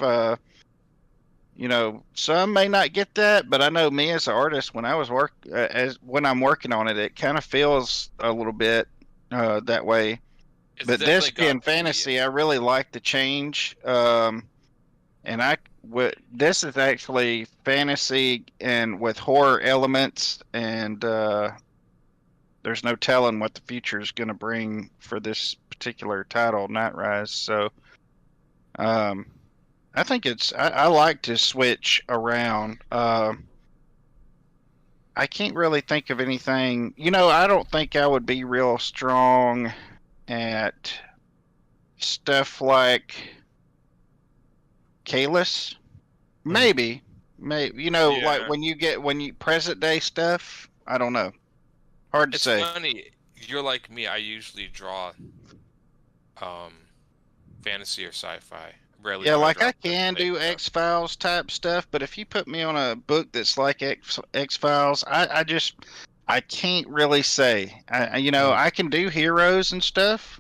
Some may not get that, but I know me as an artist, when when I'm working on it, it kind of feels a little bit that way. It's But definitely this being got the, fantasy, I really like the change. And this is actually fantasy and with horror elements, and there's no telling what the future is going to bring for this particular title, Night Rise. So, I think I like to switch around. I can't really think of anything. I don't think I would be real strong at stuff like Kalis. Maybe, like Yeah. when you present day stuff. I don't know. Hard to It's say. funny. You're like me. I usually draw um fantasy or sci-fi. Rarely Yeah, do I like draw I can big do stuff. X-Files type stuff, but if you put me on a book that's like X-Files, I can't really say. I can do heroes and stuff,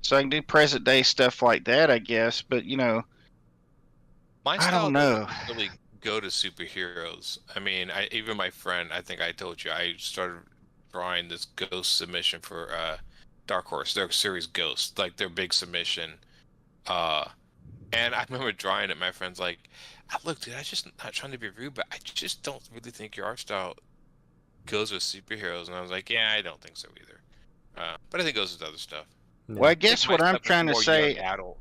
so I can do present day stuff like that, I guess. But My I style don't doesn't know. really go to superheroes. I mean, even my friend, I think I told you, I started drawing this Ghost submission for Dark Horse, their series Ghost, like their big submission. Uh, and I remember drawing it. My friend's like, "Look, dude, I just not trying to be rude, but I just don't really think your art style goes with superheroes." And I was like, "Yeah, I don't think so either." But I think it goes with other stuff. Well, I I think guess my what I'm stuff is trying to more young say, adult.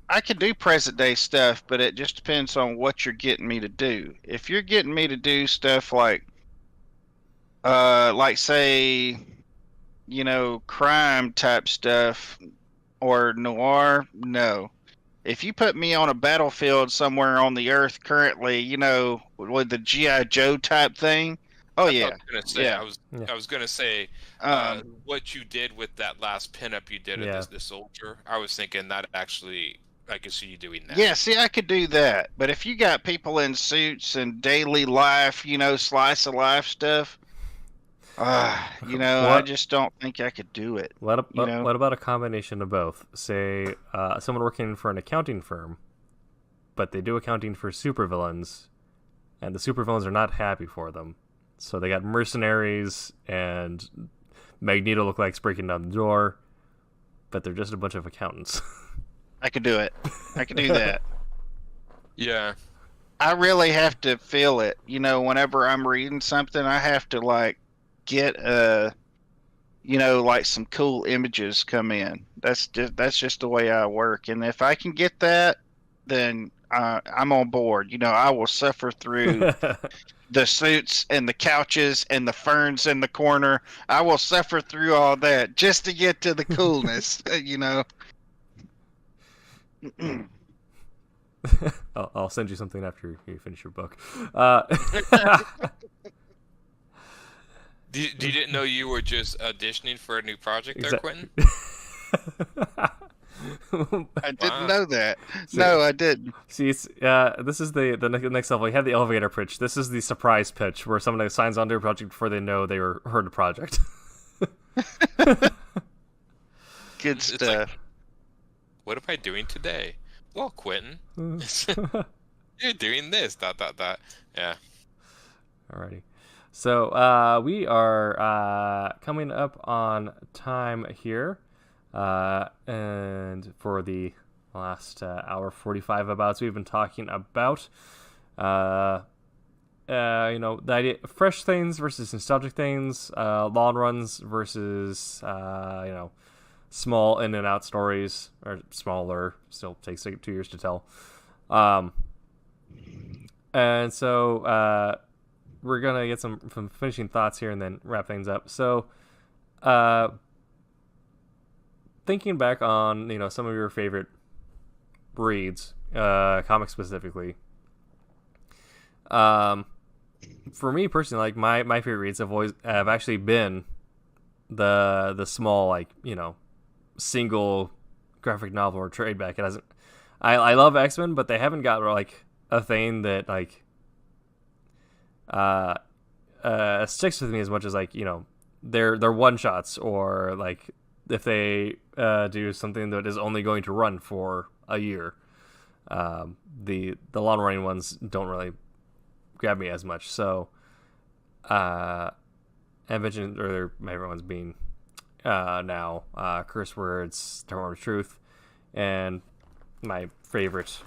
I can do present day stuff, but it just depends on what you're getting me to do. If you're getting me to do stuff like say, crime type stuff or noir, no. If you put me on a battlefield somewhere on the earth currently, with the GI Joe type thing, oh That's what yeah, I was gonna say. yeah. I was gonna say what you did with that last pinup you did of Yeah. this soldier. I was thinking that actually I could see you doing that. Yeah, see, I could do that. But if you got people in suits and daily life, slice of life stuff, I What just don't think I could do it. what about a combination of both? Say someone working for an accounting firm, but they do accounting for supervillains, and the supervillains are not happy for them. So they got mercenaries and Magneto look like breaking down the door, but they're just a bunch of accountants. I could do it. I could do that. Yeah. I really have to feel it. Whenever I'm reading something, I have to get like some cool images come in. That's just the way I work. And if I can get that, then I'm on board. I will suffer through the suits and the couches and the ferns in the corner. I will suffer through all that just to get to the coolness. I'll send you something after you finish your book. You didn't know you were just auditioning for a new project there, Quentin? I didn't know that. See- No, I didn't. See, it's this is the next level. We have the elevator pitch. This is the surprise pitch, where someone signs on to a project before they know they were heard a project. Good It's like, stuff. what am I doing today? Well, Quentin, you're doing this. Dot dot dot. Yeah. Alrighty. So we are coming up on time here, and for the last hour 45 abouts, we've been talking about the idea fresh things versus nostalgic things, long runs versus small in and out stories, or smaller, still takes 2 years to tell. And so we're gonna get some finishing thoughts here and then wrap things up. So thinking back on some of your favorite reads, comics specifically, for me personally, like my favorite reads have actually been the small, single graphic novel or trade back. It hasn't. I love X-Men, but they haven't got a thing that sticks with me as much as they're one shots, or if they do something that is only going to run for a year. The long running ones don't really grab me as much. So, I mentioned earlier my favorite ones being now Curse Words, Term of Truth, and my favorite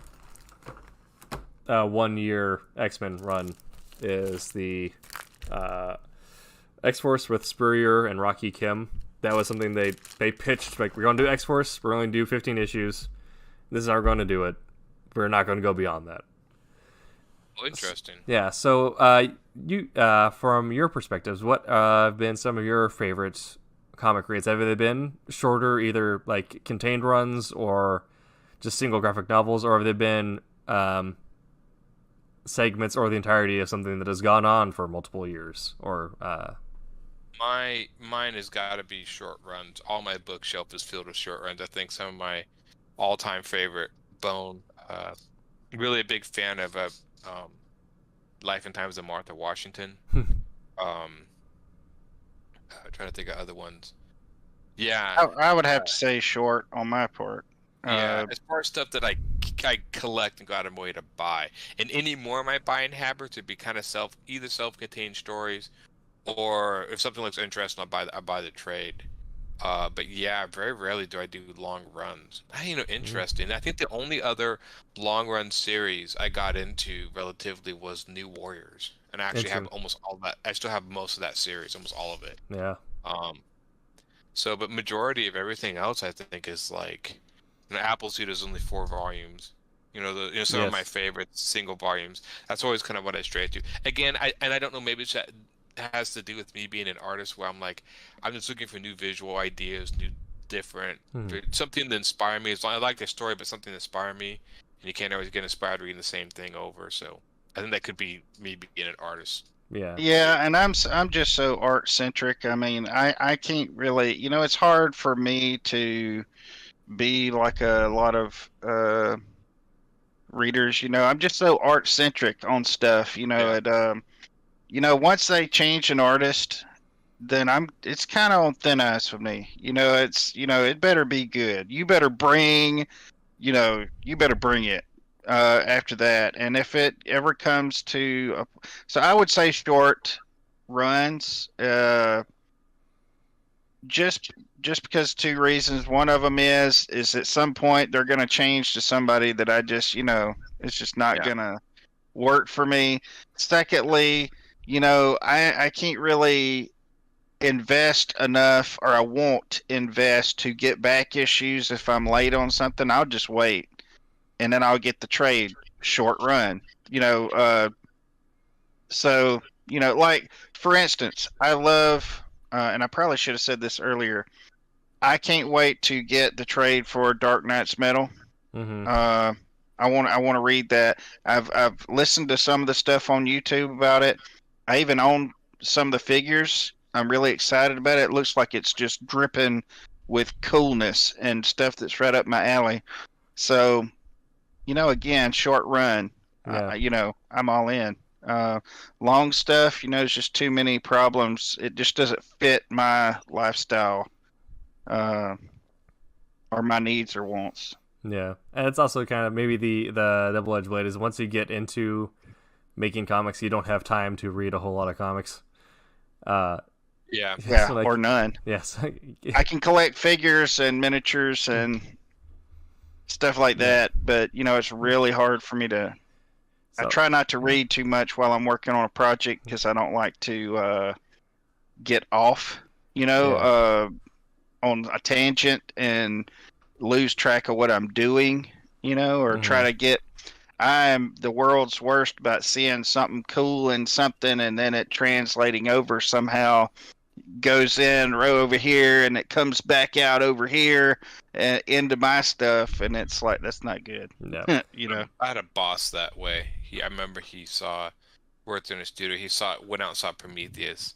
1 year X-Men run is the X-Force with Spurrier and Rocky Kim. That was something they pitched, like, we're going to do X-Force, we're going to do 15 issues, this is how we're going to do it, we're not going to go beyond that. Oh, interesting. Yeah, so you from your perspectives, what have been some of your favorite comic reads? Have they been shorter, either like contained runs or just single graphic novels, or have they been segments or the entirety of something that has gone on for multiple years? Or Mine has got to be short runs. All my bookshelf is filled with short runs. I think some of my all-time favorite Bone. Really a big fan of Life and Times of Martha Washington. Trying to think of other ones. Yeah, I would have to say short on my part. yeah. As far as stuff that I collect and go out of my way to buy, and any more of my buying habits would be kind of either self-contained stories, or if something looks interesting, I buy the trade. But yeah, very rarely do I do long runs. Interesting. I think the only other long run series I got into relatively was New Warriors, and I actually have almost all that. I still have most of that series, almost all of it. yeah, But majority of everything else, I think, is like, Appleseed is only 4 volumes. Some of my favorite single volumes. That's always kind of what I stray to. Again, I don't know, maybe that has to do with me being an artist where I'm just looking for new visual ideas, something to inspire me. I like the story, but something to inspire me, and you can't always get inspired reading the same thing over. So I think that could be me being an artist. Yeah, and I'm just so art centric. I mean, I can't really, it's hard for me to be like a lot of readers. I'm just so art centric on stuff. Once they change an artist, then it's kind of on thin ice for me. It better be good. You better bring it after that. And if it ever comes to, so I would say short runs, just because 2 reasons. One of them is at some point they're going to change to somebody that I just, it's just not going to work for me. Secondly, I can't really invest enough, or I won't invest to get back issues if I'm late on something. I'll just wait, and then I'll get the trade short run. So like, for instance, I love, and I probably should have said this earlier, I can't wait to get the trade for Dark Knight's Metal. Mm-hmm. I want to read that. I've listened to some of the stuff on YouTube about it. I even own some of the figures. I'm really excited about it. It looks like it's just dripping with coolness and stuff that's right up my alley. So, again, short run. I'm all in. Long stuff, it's just too many problems. It just doesn't fit my lifestyle, or my needs or wants. Yeah, and it's also kind of maybe the double-edged blade is once you get into making comics, you don't have time to read a whole lot of comics. Yeah, so like, or none. Yes, I can collect figures and miniatures and stuff like that, but it's really hard for me to. I try not to read too much while I'm working on a project because I don't like to get off, on a tangent and lose track of what I'm doing, or try to get. I'm the world's worst about seeing something cool in something and then it translating over somehow, goes in row over here and it comes back out over here into my stuff, and it's like, that's not good. No. I had a boss that way. I remember he worked in a studio. Went out and saw Prometheus,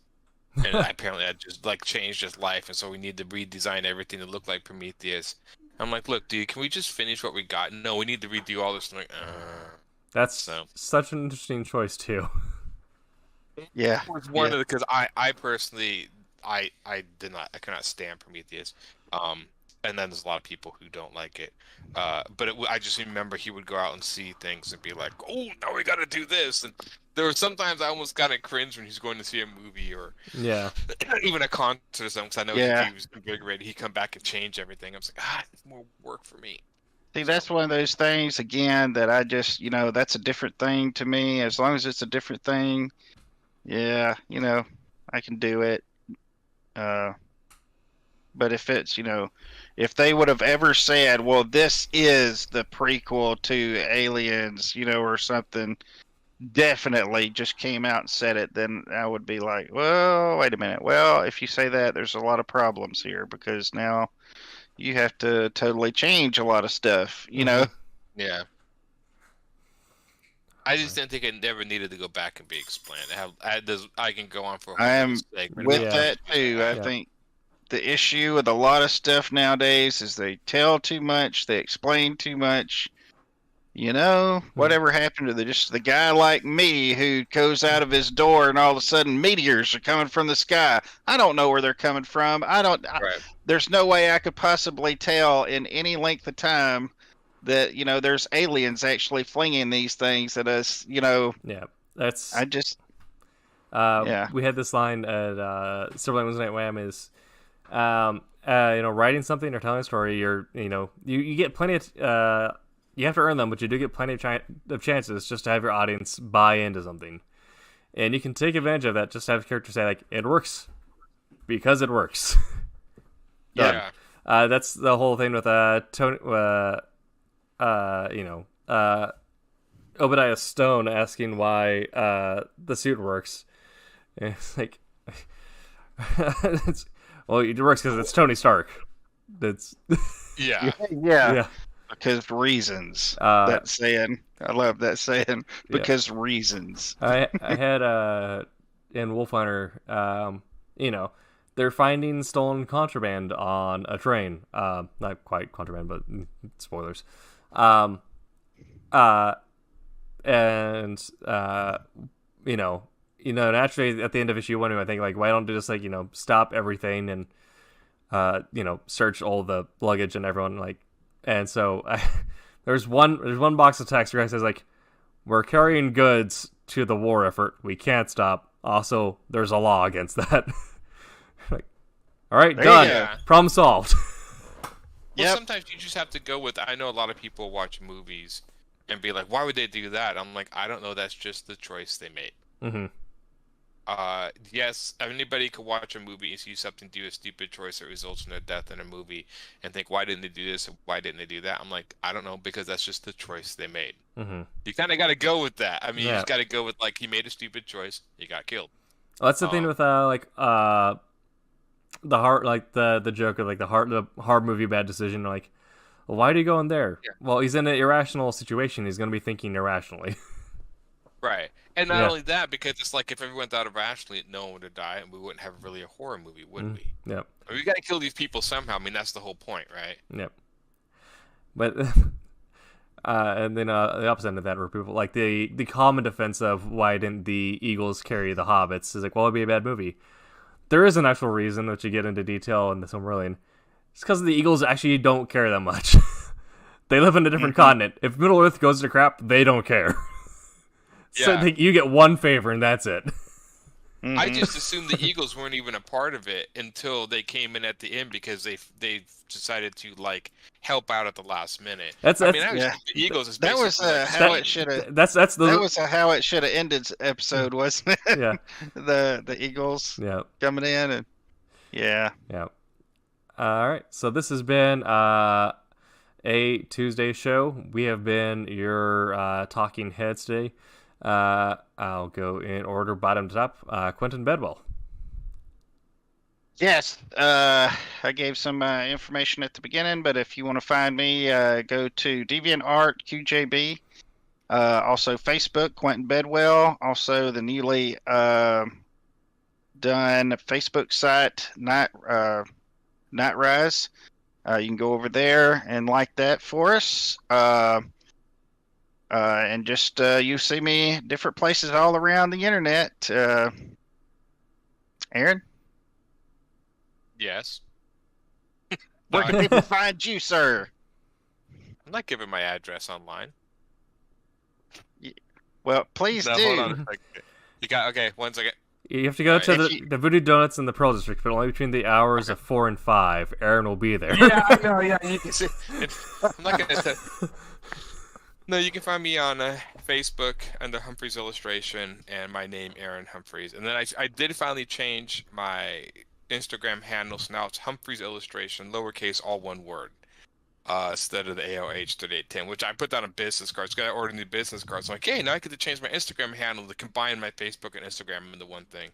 and apparently that just changed his life, and so we need to redesign everything to look like Prometheus. I'm like, look, dude, can we just finish what we got? No, we need to redo all this. I'm like, that's such an interesting choice too. Yeah, it was one of the, because I personally I could not stand Prometheus. and then there's a lot of people who don't like it. But I just remember he would go out and see things and be like, "Oh, now we got to do this." And there were sometimes I almost kind of cringe when he's going to see a movie or Yeah. even a concert or something. Because I know Yeah. he was invigorated. He'd come back and change everything. I was like, it's more work for me. See, that's one of those things again that I just, that's a different thing to me. As long as it's a different thing, yeah, I can do it. But if it's, if they would have ever said, well, this is the prequel to Aliens, or something, definitely just came out and said it, then I would be like, well, wait a minute. Well, if you say that, there's a lot of problems here because now you have to totally change a lot of stuff, Mhm. Yeah. I just didn't think it never needed to go back and be explained. I can go on for a whole I am other segment with about that too. I Yeah. think the issue with a lot of stuff nowadays is they tell too much, they explain too much. Whatever happened to the guy like me who goes out of his door and all of a sudden meteors are coming from the sky? I don't know where they're coming from. Right. There's no way I could possibly tell in any length of time that there's aliens actually flinging these things at us. Yeah. That's. I just yeah. We had this line at Silverline Wednesday Night Wham is, writing something or telling a story. You get plenty of. You have to earn them, but you do get plenty of chances just to have your audience buy into something. And you can take advantage of that, just to have characters say, like, it works because it works. Done. Yeah. That's the whole thing with Tony, Obadiah Stone asking why the suit works. And it's like, well, it works because it's Tony Stark. That's Yeah. Yeah. Because reasons. That saying. I love that saying. Because reasons. I had in Wolfhunter, they're finding stolen contraband on a train. Not quite contraband, but spoilers. And naturally at the end of issue 1, I think, like, why don't they just, like, stop everything and search all the luggage and everyone, like. And so there's one box of text where it says, like, we're carrying goods to the war effort. We can't stop. Also, there's a law against that. Like, all right, There done. you go. Problem solved. Well, Yep. sometimes you just have to go with. I know a lot of people watch movies and be like, "Why would they do that?" I'm like, I don't know. That's just the choice they made. Mm-hmm. Yes, anybody could watch a movie and see something do a stupid choice that results in a death in a movie and think, why didn't they do this? Why didn't they do that? I'm like, I don't know, because that's just the choice they made. Mm-hmm. You kind of got to go with that. I mean, you Yeah. just got to go with, like, he made a stupid choice, he got killed. Well, that's the thing with the heart, like the joke of, like, the hard movie bad decision. Like, well, why did he go in there? Yeah. Well, he's in an irrational situation. He's going to be thinking irrationally. Right. And not Yeah. only that, because it's like if everyone thought irrationally, no one would die, and we wouldn't have really a horror movie, would we? Yep. I mean, we got to kill these people somehow. I mean, that's the whole point, right? Yep. But and then the opposite end of that were people like the common defense of why didn't the Eagles carry the Hobbits is like, well, it'd be a bad movie. There is an actual reason, which you get into detail in the Silmarillion. It's because the Eagles actually don't care that much. They live in a different continent. If Middle Earth goes to crap, they don't care. So Yeah. you get one favor and that's it. I just assumed the Eagles weren't even a part of it until they came in at the end because they decided to, like, help out at the last minute. That's I mean, yeah. the Eagles is That was basically like, how it should have. That's That the was how it should have ended episode, wasn't it? yeah The Eagles yeah. coming in and yeah. Yeah. All right. So this has been a Tuesday show. We have been your talking heads today. I'll go in order, bottom to top. Quentin Bedwell. Yes, I gave some information at the beginning, but if you want to find me, go to DeviantArt QJB. Also Facebook, Quentin Bedwell. Also the newly done Facebook site, Nightrise. You can go over there and like that for us. And just you see me different places all around the internet. Aaron? yes. Where can people find you, sir? I'm not giving my address online. Well, please No, do. hold on a second. You got okay. 1 second. You have to go to If the Voodoo Donuts in the Pearl District, but only between the hours of 4 and 5. Aaron will be there. Yeah, I know. Yeah, you can see. I'm not gonna say. No, you can find me on Facebook under Humphreys Illustration and my name Aaron Humphreys. And then I did finally change my Instagram handle, so now it's Humphreys Illustration, lowercase, all one word, instead of the AOH3810, which I put down on business cards. I ordered new business cards. I'm like, hey, now I get to change my Instagram handle to combine my Facebook and Instagram into one thing.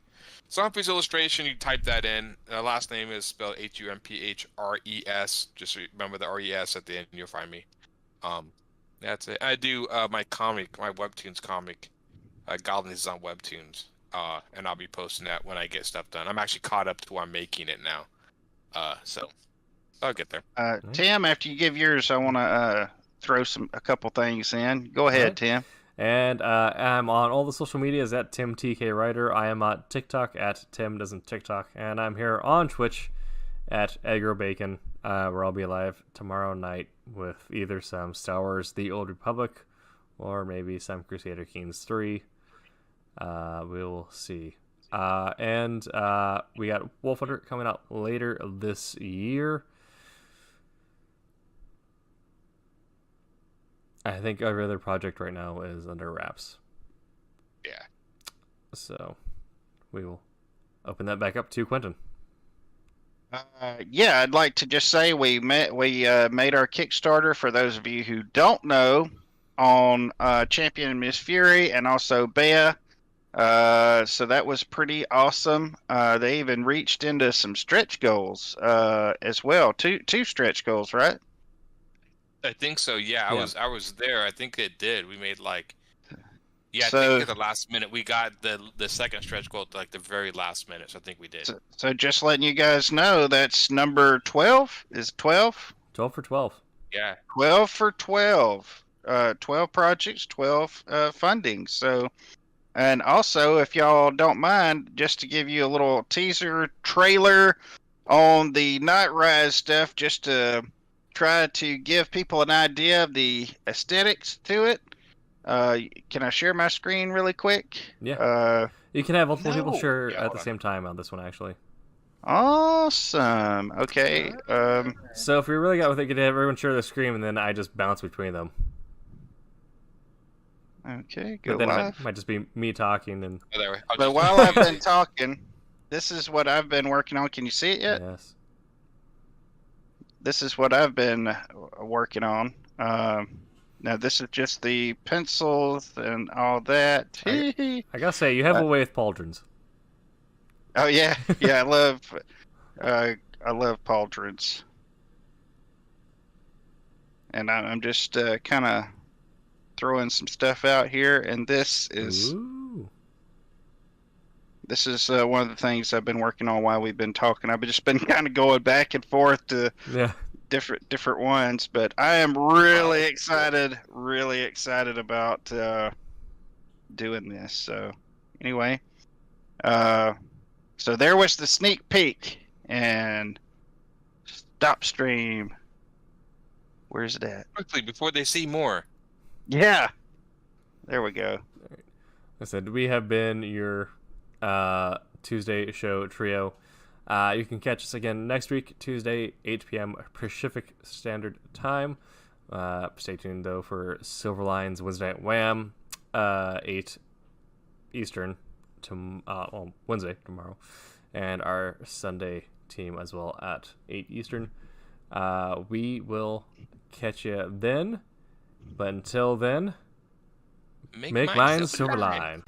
So Humphreys Illustration, you type that in. Last name is spelled HUMPHRES. Just remember the RES at the end, and you'll find me. That's it. I do my comic, my Webtoons comic, Goblins is on Webtoons, and I'll be posting that when I get stuff done. I'm actually caught up to where I'm making it now, so I'll get there. Tim, after you give yours, I want to throw a couple things in. Go ahead, Right. Tim. And I'm on all the social medias at TimTKWriter. I am on TikTok at Tim Doesn't TikTok. And I'm here on Twitch at EggroBacon, where I'll be live tomorrow night with either some Star Wars The Old Republic or maybe some Crusader Kings 3. We'll see. And we got Wolf Hunter coming out later this year. I think every other project right now is under wraps. Yeah. So we will open that back up to Quentin. Yeah, I'd like to just say we made our Kickstarter, for those of you who don't know, on Champion and Miss Fury and also Bea. So that was pretty awesome. They even reached into some stretch goals as well. Two stretch goals, right? I think so. Yeah, I was there. I think it did. We made I So- think at the last minute we got the second stretch goal at the very last minute. So I think we did. So just letting you guys know, that's number 12. Is 12? 12 for 12. Yeah. 12 for 12. 12 projects, 12 funding. So, and also, if y'all don't mind, just to give you a little teaser trailer on the Night Rise stuff, just to try to give people an idea of the aesthetics to it. Can I share my screen really quick? Yeah. You can have multiple people share Yeah, at hold the on. same time on this one, actually. Awesome. Okay. So if we really got with it, you could have everyone share the screen, and then I just bounce between them. Okay. Go But then it live. might just be me talking and Oh, there we- I'll But just- while I've been talking, this is what I've been working on. Can you see it yet? yes. This is what I've been working on. Now this is just the pencils and all that. I gotta say, you have a way with pauldrons. Oh yeah, I love pauldrons, and I'm just kind of throwing some stuff out here. And this is Ooh. one of the things I've been working on while we've been talking. I've just been kind of going back and forth to Yeah. different ones, but I am really excited about doing this. So anyway, so there was the sneak peek, and stop stream. Where's it at? quickly before they see more. Yeah, there we go. I said we have been your Tuesday show trio. You can catch us again next week, Tuesday, 8 p.m. Pacific Standard Time. Stay tuned, though, for Silverline's Wednesday Night Wham, 8 Eastern, Wednesday, tomorrow, and our Sunday team as well at 8 Eastern. We will catch you then, but until then, make mine Silverline.